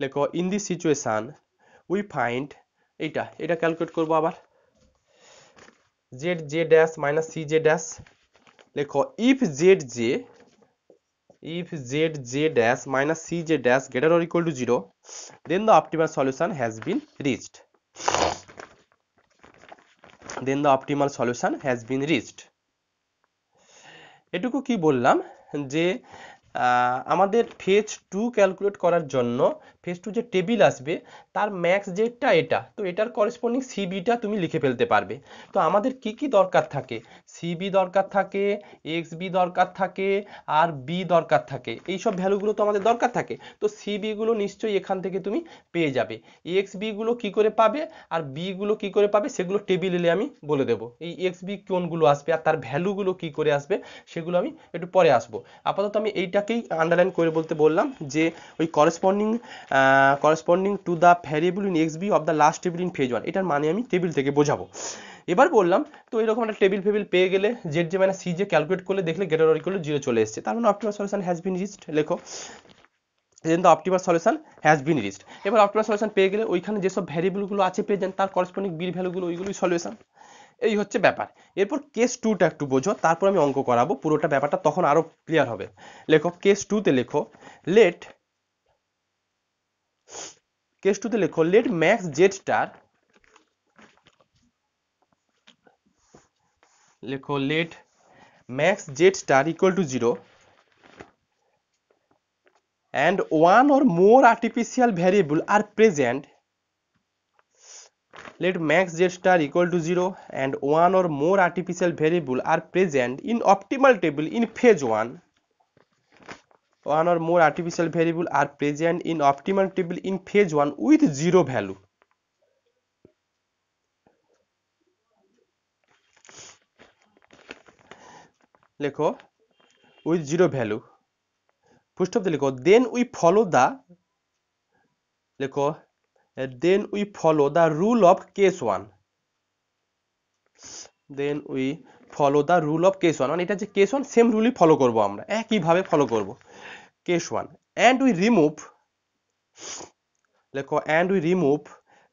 লেখো in this situation we find, এটা ক্যালকুলেট করব আবার zj dash minus cj dash, লেখো if zj dash minus cj dash greater or equal to 0 then the optimal solution has been reached, এটুকু কি বললাম যে আমাদের ফেজ 2 ক্যালকুলেট করার জন্য ফেজ 2 যে টেবিল আসবে তার ম্যাক্স জেডটা এটা, তো এটার করেসপন্ডিং সিবিটা তুমি লিখে ফেলতে পারবে। তো আমাদের কি কি দরকার থাকে, সিবি দরকার থাকে, এক্সবি দরকার থাকে, আর বি দরকার থাকে, এইসব ভ্যালুগুলো তো আমাদের দরকার থাকে। তো সিবি গুলো নিশ্চয়ই এখান থেকে তুমি পেয়ে যাবে, এক্সবি গুলো কি করে পাবে আর বি গুলো কি করে পাবে সেগুলো টেবিলে আমি বলে দেবো, এই এক্সবি কোনগুলো আসবে আর তার ভ্যালুগুলো কি করে আসবে সেগুলো আমি একটু পরে আসবো। আপাতত আমি এইটাকেই আন্ডারলাইন করে বলতে বললাম যে ওই corresponding to the variable in xb of the last table in phase 1, এটার মানে আমি টেবিল থেকে বোঝাবো। এবার বললাম তো এরকম একটা টেবিল ফেবিল পেয়ে গেলে জেড যে মানে সি যে ক্যালকুলেট করলে দেখলে গ্রেটার অর ইকুয়াল টু 0 চলে এসেছে, তার মানে optimal solution has been reached, লেখো then the optimal solution has been reached। এবার অপটিমাল সলিউশন পেয়ে গেলে ওইখানে যেসব ভ্যারিয়েবল গুলো আছে প্রেজেন্ট তার করসপন্ডিং বির ভ্যালুগুলো ওইগুলোই সলিউশন, এই হচ্ছে ব্যাপার। এরপর কেস 2টা একটু বোঝো, তারপর আমি অঙ্ক করাবো, পুরোটা ব্যাপারটা তখন আরো ক্লিয়ার হবে। লেখো কেস 2তে লেখো let max z star, লেখো let max z star equal to 0 and one or more artificial variable are present, let max z star equal to 0 and one or more artificial variable are present in optimal table in phase 1, one or more artificial variable are present in optimal table in phase 1 with 0 value, লেখো with 0 value, full stop দিয়ে লেখো then we follow the rule of case 1, মানে এটা যে case 1 same রুলই follow করব, আমরা একইভাবে follow করব কেস 1 and we remove, লেখো and we remove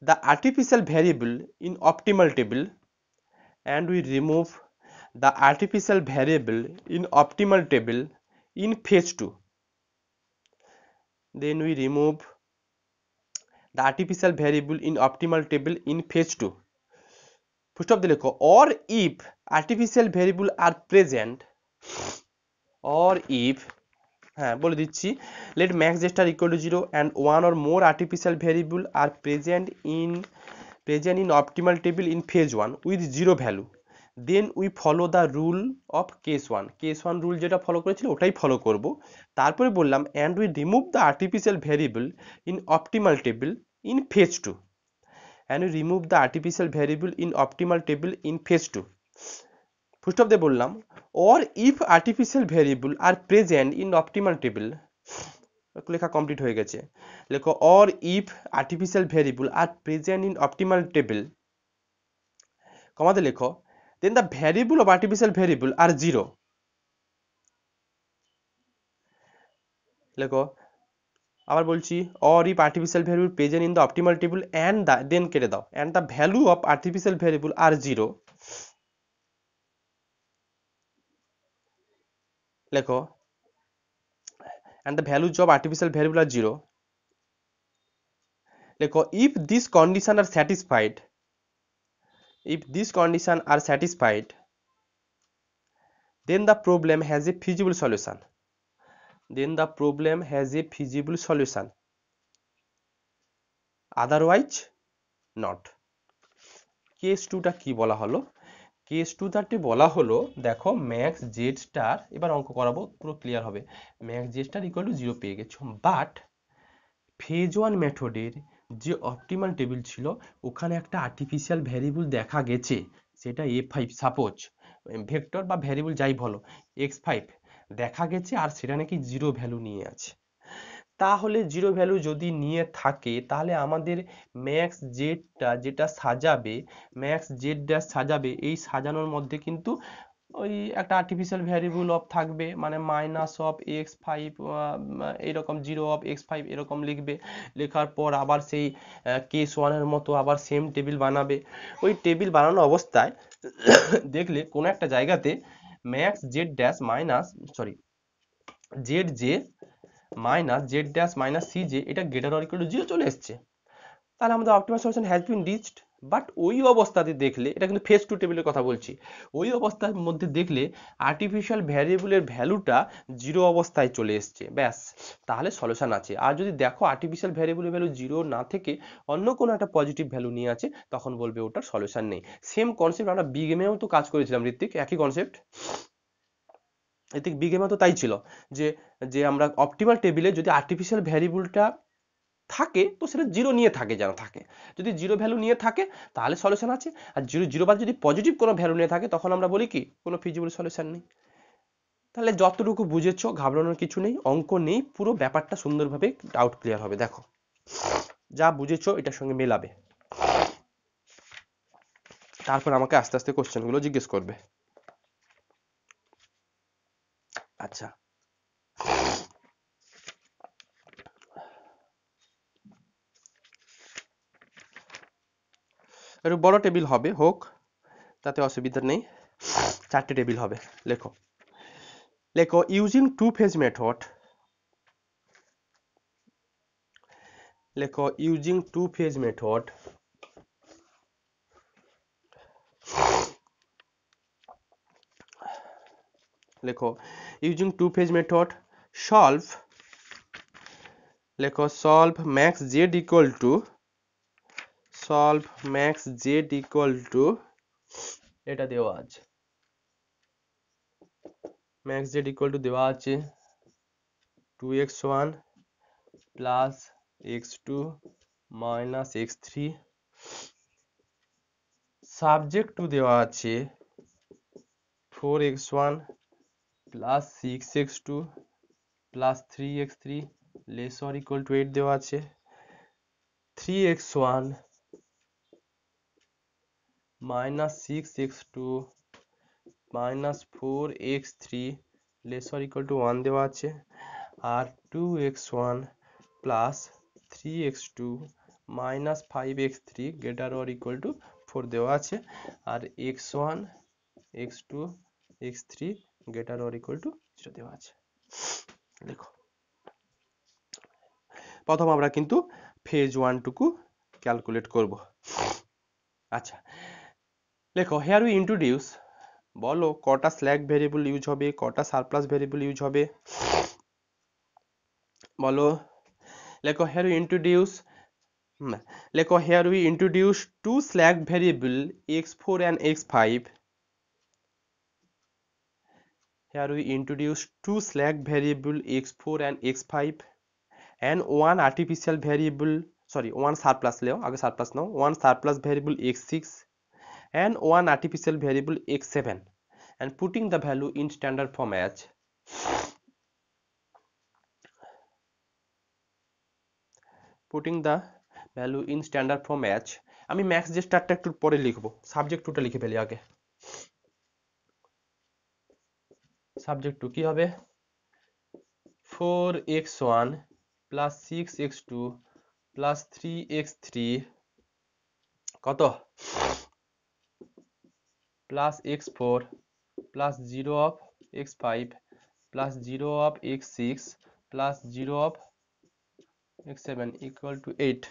the artificial variable in optimal table, and we remove the artificial variable in optimal table in phase 2, then we remove the artificial variable in optimal table in phase 2, full stop দিয়ে লেখো or if artificial variable are present, or if, হ্যাঁ বলে দিচ্ছি, let max z star equal to 0 and one or more artificial variable are present in optimal table in phase 1 with 0 value, then we follow the rule of case 1 rule যেটা follow করেছিল ওটাই follow করব। তারপরে বললাম and we remove the artificial variable in optimal table in phase 2, and we remove the artificial variable in optimal table in phase 2, full stop দিয়ে বললাম or if artificial variable are present in optimal table, লেখা complete হয়ে গেছে, লেখো or if artificial variable are present in optimal table, কমাতে লেখো then the variable of artificial variable are 0, লেখো আবার বলছি or if artificial variable present in the optimal table and the then কেটে দাও and the value of artificial variable are 0, লেখো and the values of artificial variable are 0. লেখো if these conditions are satisfied, then the problem has a feasible solution. Otherwise not. Case 2 টা কি বলা হলো? Case 2 টাতে বলা হলো দেখো ম্যাক্স জেড স্টার, এবার অঙ্ক করাবো পুরো ক্লিয়ার হবে। Max Z star equal to 0 পেয়ে গেছো, বাট ফেজ 1 মেথডের যে অপটিমাল টেবিল ছিল ওখানে একটা আর্টিফিশিয়াল ভ্যারিয়েবল দেখা গেছে, সেটা a5 সাপোজ, ভেক্টর বা ভ্যারিয়েবল যাই বলো, x5 দেখা গেছে, আর সেটা নাকি 0 ভ্যালু নিয়ে আছে। তাহলে 0 ভ্যালু যদি নিয়ে থাকে তাহলে আমাদের ম্যাক্স জেডটা যেটা সাজাবে, ম্যাক্স জেড ড্যাশ সাজাবে, এই সাজানোর মধ্যে কিন্তু ওই একটা আর্টিফিশিয়াল ভ্যারিয়েবল অফ থাকবে, মানে মাইনাস অফ x5, এরকম 0 অফ x5 এরকম লিখবে। লেখার পর আবার সেই কেস 1 এর মতো আবার সেম টেবিল বানাবে। ওই টেবিল বানানো অবস্থায় দেখলে কোনো একটা জায়গাতে max Z dash minus Z J minus Z dash minus C J এটা গ্রেটার অর ইকুয়াল টু 0 চলে এসছে, তাহলে আমাদের optimal solution has been reached. But ওই অবস্থাতে দেখলে, এটা কিন্তু ফেজ 2 টেবিলের কথা বলছি, ওই অবস্থার মধ্যে দেখলে আর্টিফিশিয়াল ভ্যারিয়েবলের ভ্যালুটা 0 অবস্থায় চলে এসছে, ব্যাস তাহলে সলিউশন আছে। আর যদি দেখো আর্টিফিশিয়াল ভ্যারিয়েবলের ভ্যালু 0 না থেকে অন্য কোনো একটা পজিটিভ ভ্যালু নিয়ে আছে, তখন বলবে ওটার সলিউশন নেই। সেম কনসেপ্ট আমরা বি গেমেও তো কাজ করেছিলাম ঋত্বিক, একই কনসেপ্ট। বি গেমে তো তাই ছিল যে যে আমরা অপটিমাল টেবিলে যদি আর্টিফিশিয়াল ভ্যারিয়েবলটা থাকে তো সেটা 0 নিয়ে থাকে, যেন থাকে। যদি 0 ভ্যালু নিয়ে থাকে তাহলে সলিউশন আছে, আর 0 বাদ যদি পজিটিভ কোনো ভ্যালু নিয়ে থাকে তখন আমরা বলি কি কোনো ফিজিবল সলিউশন নেই। তাহলে যতটুকু বুঝেছো ঘাবড়ানোর কিছু নেই, অঙ্ক নেই, পুরো ব্যাপারটা সুন্দরভাবে ডাউট ক্লিয়ার হবে। দেখো যা বুঝেছো এটার সঙ্গে মেলাবে, তারপর আমাকে আস্তে আস্তে কোশ্চেনগুলো জিজ্ঞেস করবে। আচ্ছা, একটু বড় টেবিল হবে, হোক, তাতে অসুবিধা নেই, 4টে টেবিল হবে। লেখো using two phase method, using two phase method using two phase method solve max z equal to এটা দেওয়া আছে, max z equal to দেওয়া আছে 2x1 plus x2 minus x3, subject to দেওয়া আছে 4x1 plus 6x2 plus 3x3 less or equal to 8 দেওয়া আছে, 3x1 minus 6x2 minus 4x3 less or equal to 1 দেওয়া আছে, আর 2x1 plus 3x2 minus 5x3 greater or equal to 4 দেওয়া আছে, আর x1 x2 x3 greater or equal to 0 দেওয়া আছে। দেখো প্রথম আমরা কিন্তু ফেজ 1 টুকু ক্যালকুলেট করব। আচ্ছা লেখো here we introduce, বলো কটা স্ল্যাক ভেরিয়েবল ইউজ হবে, কটা সারপ্লাস ভেরিয়েবল ইউজ হবে, বলো। লেখো here we introduce two slack variable x4 and x5. Here we introduce two slack variable x4 and x5 and one artificial variable, one surplus leo, আগে surplus now, one surplus variable x6 and one artificial variable x7 and putting the value in standard form as আমি max যে স্টারটা একটু পরে লিখবো, subject টুটা লিখে ফেলি আগে। সাবজেক্ট টু কি হবে 4x1 plus 6x2 plus 3x3 কত plus x4 plus 0 of x5 plus 0 of x6 plus 0 of x7 equal to 8,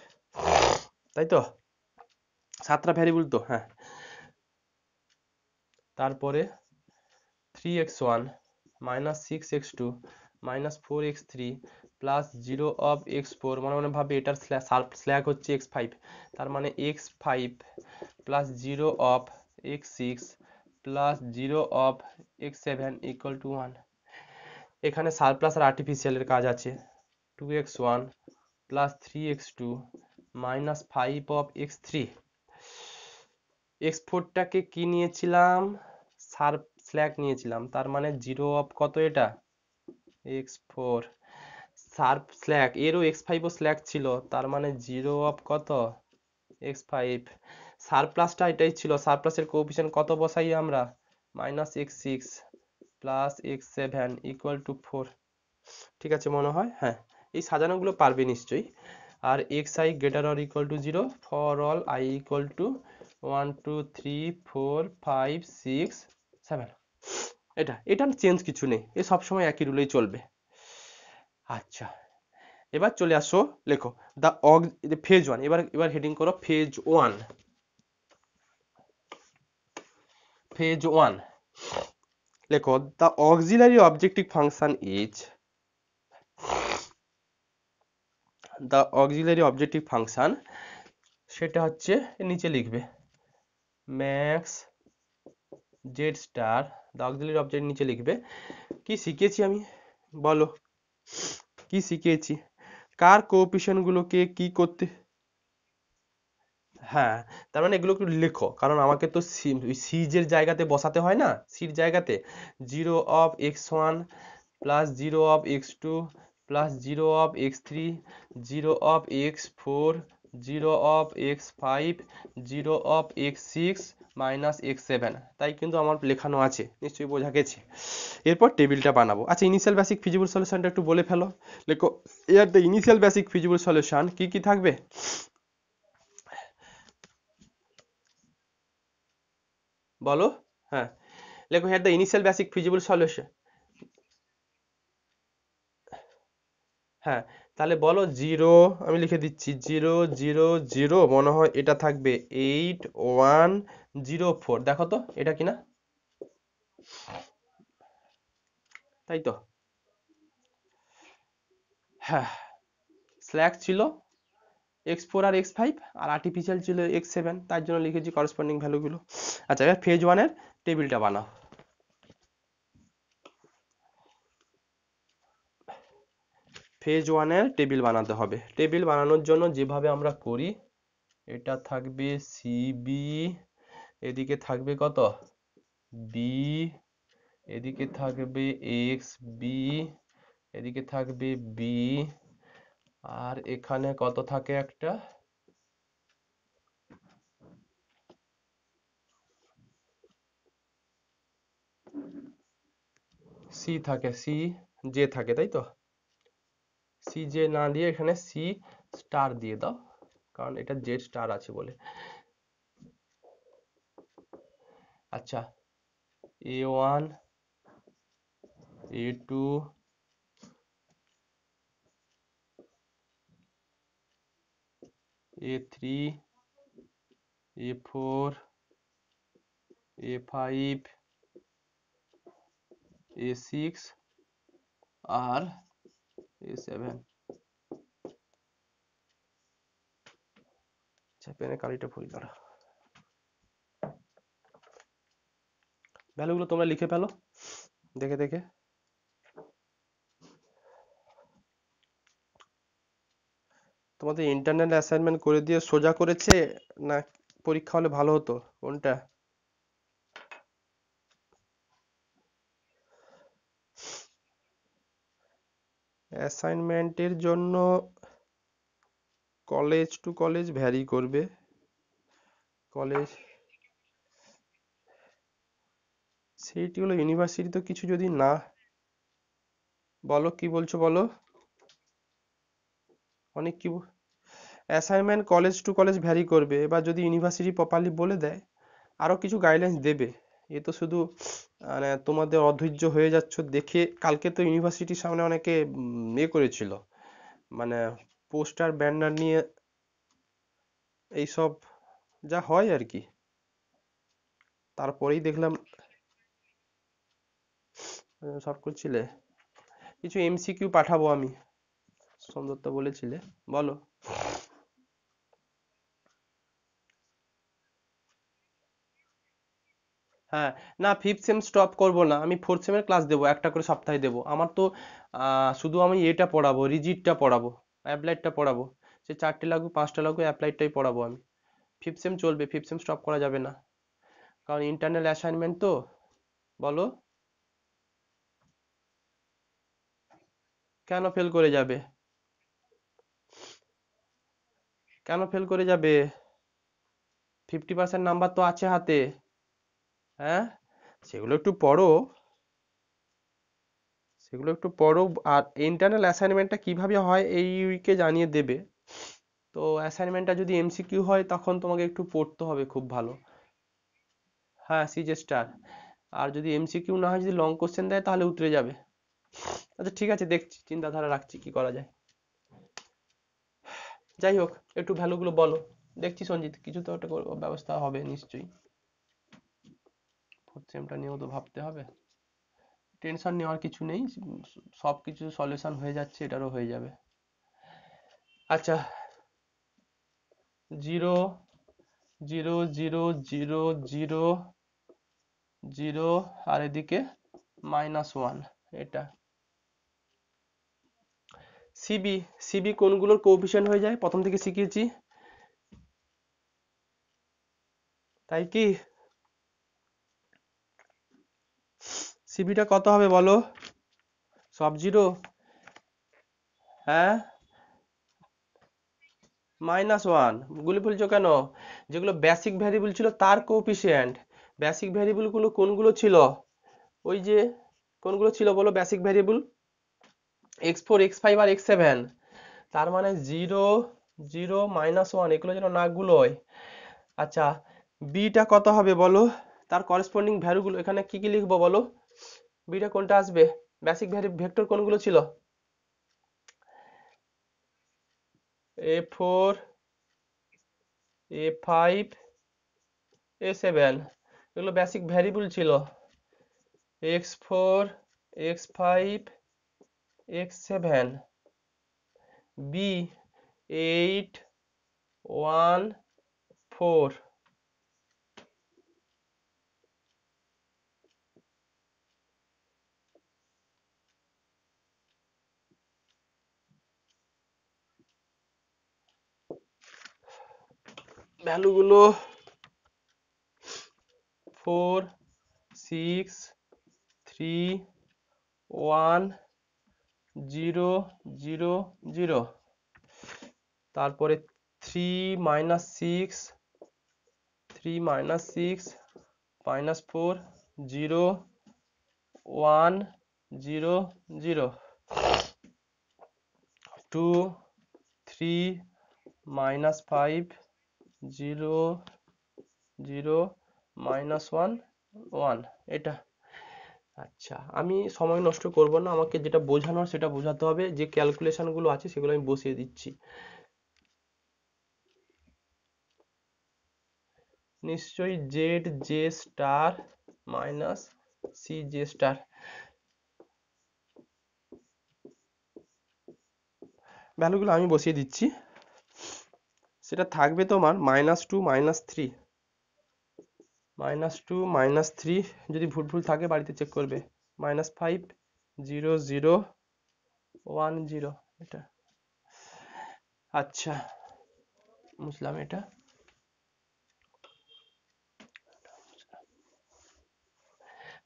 তাই তো? 7টা ভ্যারিয়েবল তো, হ্যাঁ। তারপরে 3x1 minus 6x2 minus 4x3 plus 0 of x4, মনে মনে ভাবে এটার স্ল্যাক হচ্ছে x5, তার মানে x5 plus 0 of x6 plus 0 of x7 equal to 1। এখানে সারপ্লাস আর আর্টিফিশিয়ালের কাজ আছে। 2x1 plus 3x2 minus 5 of x3, x4টাকে কি নিয়েছিলাম, স্ল্যাক নিয়েছিলাম, তার মানে 0 অফ কত এটা, x4, স্ল্যাক এরও x5 ও স্ল্যাক ছিল, তার মানে 0 অফ কত, x5। সারপ্লাসটা এটাই ছিল, সারপ্লাসের কোএফিসিয়েন্ট কত বসাই আমরা, minus x6 plus x7 equal to 4। ঠিক আছে মনে হয়, হ্যাঁ। এই সাজানোগুলো পারবে নিশ্চয়ই। আর xi greater or equal to 0 for all i equal to 1 2 3 4 5 6 7। এটার চেঞ্জ কিছু নেই, এ সবসময় একই রুলেই চলবে। আচ্ছা, এবার চলে আসো, লেখো দ্য ফেজ 1। এবার হেডিং করো ফেজ 1। ফেজ 1 লেখো the auxiliary objective function is, the auxiliary objective function সেটা হচ্ছে নিচে লিখবে max Z star, the auxiliary object নিচে লিখবে। কি শিখেছি আমি বলো, কি শিখেছি, কার কোএফিসিয়েন্ট গুলোকে কি করতে, হ্যাঁ। তার মানে এগুলো একটু লেখো, কারণ আমাকে তো সিজের জায়গাতে বসাতে হয় না, সির জায়গাতে 0 of x1 plus 0 of x2 plus 0 of x3 0 of x4 0 of x5 0 of x6 minus x7, তাই কিন্তু আমার লেখানো আছে, নিশ্চয়ই বোঝা গেছে। এরপর টেবিলটা বানাবো। আচ্ছা, ইনিশিয়াল বেসিক ফিজিবল সলিউশনটা একটু বলে ফেলো, লেখো এর the initial basic feasible solution কি কি থাকবে, বলো, হ্যাঁ লেখো here the initial basic feasible solution, হ্যাঁ তাহলে বলো 0, আমি লিখে দিচ্ছি 0 0 0, মনে হয় এটা থাকবে 8 1 0 4, দেখো তো এটা কিনা, তাই তো, হ্যাঁ। স্ল্যাক ছিল x4 আর x5 আর আর্টিফিশিয়াল ছিল x7, তার জন্য লিখেছি করসপন্ডিং ভ্যালুগুলো। আচ্ছা, এবার ফেজ 1 এর টেবিলটা বানাও। ফেজ 1 এর টেবিল বানাতে হবে। টেবিল বানানোর জন্য যেভাবে আমরা করি, এটা থাকবে সিবি, এদিকে থাকবে কত বি, এদিকে থাকবে এক্স বি, এদিকে থাকবে বি, আর এখানে কত থাকে একটা সি থাকে, সি জে থাকে, তাই তো। সি জে না দিয়ে এখানে সি স্টার দিয়ে দাও, কারণ এটা জেড স্টার আছে বলে। আচ্ছা, A1 A2 A3 A4 A5 A6 আর A7। আচ্ছা, পেনে কালিটা ভুল করা, ভ্যালুগুলো তোমরা লিখে ফেলো দেখে দেখে। তোমাদের ইন্টারনাল অ্যাসাইনমেন্ট করে দিয়ে সোজা করেছে, না পরীক্ষা হলে ভালো হতো, কোনটা? অ্যাসাইনমেন্টের জন্য কলেজ টু কলেজ ভ্যারি করবে, কলেজ সেইটি হলো ইউনিভার্সিটি তো কিছু যদি না, বলো কি বলছো বলো, অনেক কি assignment college to college vary করবে, এবার যদি ইউনিভার্সিটি প্রপারলি বলে দেয় আরো কিছু গাইডলাইন্স দেবে, এ তো শুধু মানে তোমাদের অধৈর্য হয়ে যাচ্ছ দেখে। কালকে তো ইউনিভার্সিটির সামনে অনেকে করেছিল, মানে পোস্টার ব্যানার নিয়ে এইসব যা হয় আর কি। তারপরেই দেখলাম সব করছিলে। কিছু এমসিকিউ পাঠাবো আমি, সুন্দরতা বলেছিলে, বলো। হ্যাঁ, না ফিফথ সেম স্টপ করব না, আমি ফোর্থ সেমের ক্লাস দেবো, একটা করে সপ্তাহে দেবো। আমার তো শুধু আমি এটা পড়াবো, রিজিডটা পড়াবো, অ্যাপ্লাইডটা পড়াবো। সে 4টে লাগুক 5টা লাগুক, অ্যাপ্লাইডটাই পড়াবো আমি। ফিফথ সেম চলবে, ফিফথ সেম স্টপ করা যাবে না, কারণ ইন্টারনাল অ্যাসাইনমেন্ট তো। বলো। কেন ফেল করে যাবে? কেন ফেল করে যাবে? 50% নাম্বার তো আছে হাতে। হ্যাঁ, সেগুলো একটু পড়ো, সেগুলো একটু পড়ো। আর ইন্টারনাল অ্যাসাইনমেন্টটা কিভাবে হয় এই উইকে জানিয়ে দেবে। তো অ্যাসাইনমেন্টটা যদি এমসিকিউ হয় তখন তোমাকে একটু পড়তে হবে খুব ভালো। হ্যাঁ, সিজে স্টার। আর যদি এমসিকিউ না হয়, যদি লং কোশ্চেন দেয়, তাহলে উতরে যাবে। আচ্ছা ঠিক আছে, দেখছি, চিন্তাধারা রাখছি কি করা যায়। যাই হোক, একটু ভ্যালুগুলো বলো। দেখছি সঞ্জিত, কিছু তো একটা ব্যবস্থা হবে নিশ্চয়ই। ফোর্থ সেমটা নিয়েও তো ভাবতে হবে। টেনশন নেওয়ার কিছু নেই, সব কিছু সলিউশন হয়ে যাচ্ছে, এটারও হয়ে যাবে। আচ্ছা, 0 0 0 0 0 আর এদিকে -1, এটা সিবি। সিবি কোনগুলোর কোএফিসিয়েন্ট হয়ে যায় প্রথম থেকে শিখিয়েছি, তাই কি? সিবিটা কত হবে বলো? সব জিরো? হ্যাঁ, -1 গুলি বলছো কেন? যেগুলো বেসিক ভ্যারিয়েবল ছিল তার কোএফিসিয়েন্ট। বেসিক ভ্যারিয়েবল গুলো কোনগুলো ছিল? ওই যে, কোনগুলো ছিল বলো বেসিক ভ্যারিয়েবল? x4 x5 আর x7। তার মানে 0 0 -1, এগুলো যেন না গুলোয়। আচ্ছা, বিটা কত হবে বলো? তার করেসপন্ডিং ভ্যালুগুলো এখানে কি কি লিখবো বলো? বিটা কোনটা আসবে? বেসিক ভেক্টর কোনগুলো ছিল? a4 a5 a7, এগুলো বেসিক ভ্যারিয়েবল ছিল। x4 x5 x7, b 8 1 4। ভ্যালুগুলো 4 6 3 1 0 0 0। তারপরে 3 -6 3 -6 -4 0 1 0 0। 2 3 -5 0 0 -1 1, এটা। আচ্ছা, আমি সময় নষ্ট করব না, আমাকে যেটা বোঝানোর সেটা বোঝাতে হবে। যে ক্যালকুলেশন গুলো আছে সেগুলো আমি বসিয়ে দিচ্ছি। নিশ্চয়ই Z J star minus C J star. ভ্যালুগুলো আমি বসিয়ে দিচ্ছি। সেটা থাকবে তোমার -2 -3, -2 -3। যদি ভুল ভুল থাকে বাড়িতে চেক করবে। -5 0 0 1 0, এটা। আচ্ছা, বুঝলাম এটা।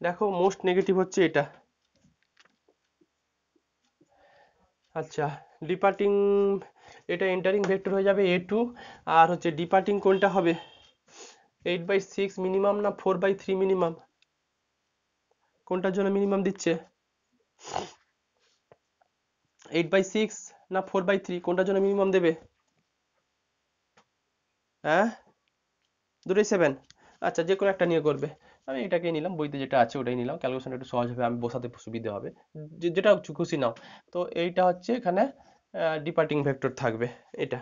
দেখো, মোস্ট নেগেটিভ হচ্ছে এটা। আচ্ছা, ডিপার্টিং, এটা এন্টারিং ভেক্টর হয়ে যাবে a2। আর হচ্ছে ডিপার্টিং কোনটা হবে? 8/6 মিনিমাম না 4/3 মিনিমাম? কোনটার জন্য মিনিমাম দিচ্ছে? 8/6 না 4/3, কোনটার জন্য মিনিমাম দেবে? হ্যাঁ, দুটোই 7। আচ্ছা, যে কোনো একটা নিয়ে করবে। আমি এটাকেই নিলাম, বইতে যেটা আছে ওটাই নিলাম, ক্যালকুলেশন একটু সহজ হবে, আমি বসাতে সুবিধা হবে, যেটা খুশি নাও। তো এইটা হচ্ছে এখানে ডিপার্টিং ভেক্টর থাকবে এটা।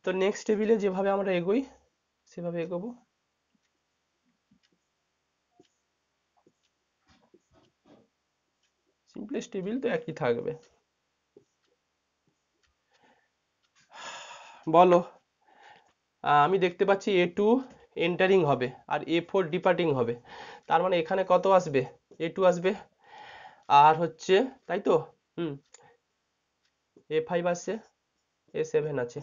তো নেক্সট টেবিলে যেভাবে আমরা এগোই সেভাবে এগোবো। সিম্পলেস্ট টেবিল তো একই থাকবে। বলো, আমি দেখতে পাচ্ছি A2 এন্টারিং হবে আর A4 ডিপার্টিং হবে, তার মানে এখানে কত আসবে? A2 আসবে, আর হচ্ছে, তাই তো, হুম, A5 আসছে, A7 আছে।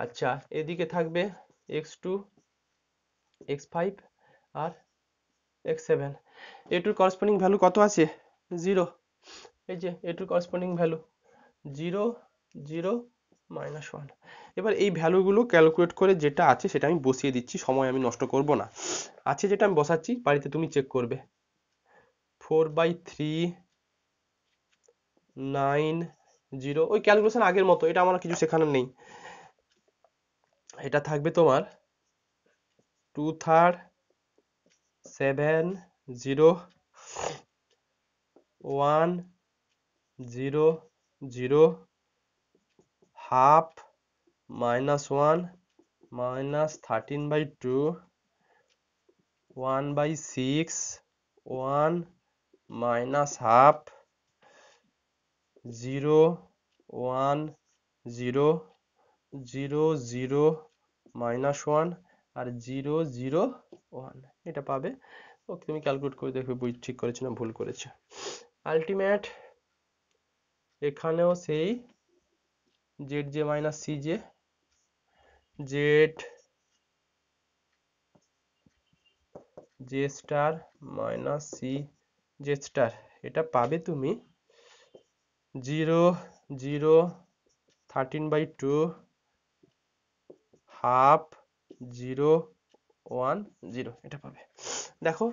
আচ্ছা, এদিকে থাকবে x2, x5 আর x7। A2 করসপন্ডিং ভ্যালু কত আছে? 0। এই যে A2 করসপন্ডিং ভ্যালু 0, 0, -1। এবার এই ভ্যালুগুলো ক্যালকুলেট করে যেটা আছে সেটা আমি বসিয়ে দিচ্ছি, সময় আমি নষ্ট করব না। আছে যেটা আমি বসাচ্ছি, বাড়িতে তুমি চেক করবে। 4/3, 9, 0, ওই ক্যালকুলেশন আগের মতো, এটা আমার কিছু শেখানোর নেই। এটা থাকবে তোমার 2/3, 7, 0, 1, 0, 0, হাফ, -1, -13/2, 1/6, 1, -হাফ, 0, 1, 0, 0, 0, -1 আর 0, 0, 1, এটা পাবে। ওকে, তুমি ক্যালকুলেট করে দেখবে বই ঠিক করেছে না ভুল করেছে। আলটিমেট এখানেও সেই ZJ - CJ, J star - CJ star, এটা পাবে তুমি 0, 0, 13/2, হাফ, 0, 1, 0, এটা পাবে। দেখো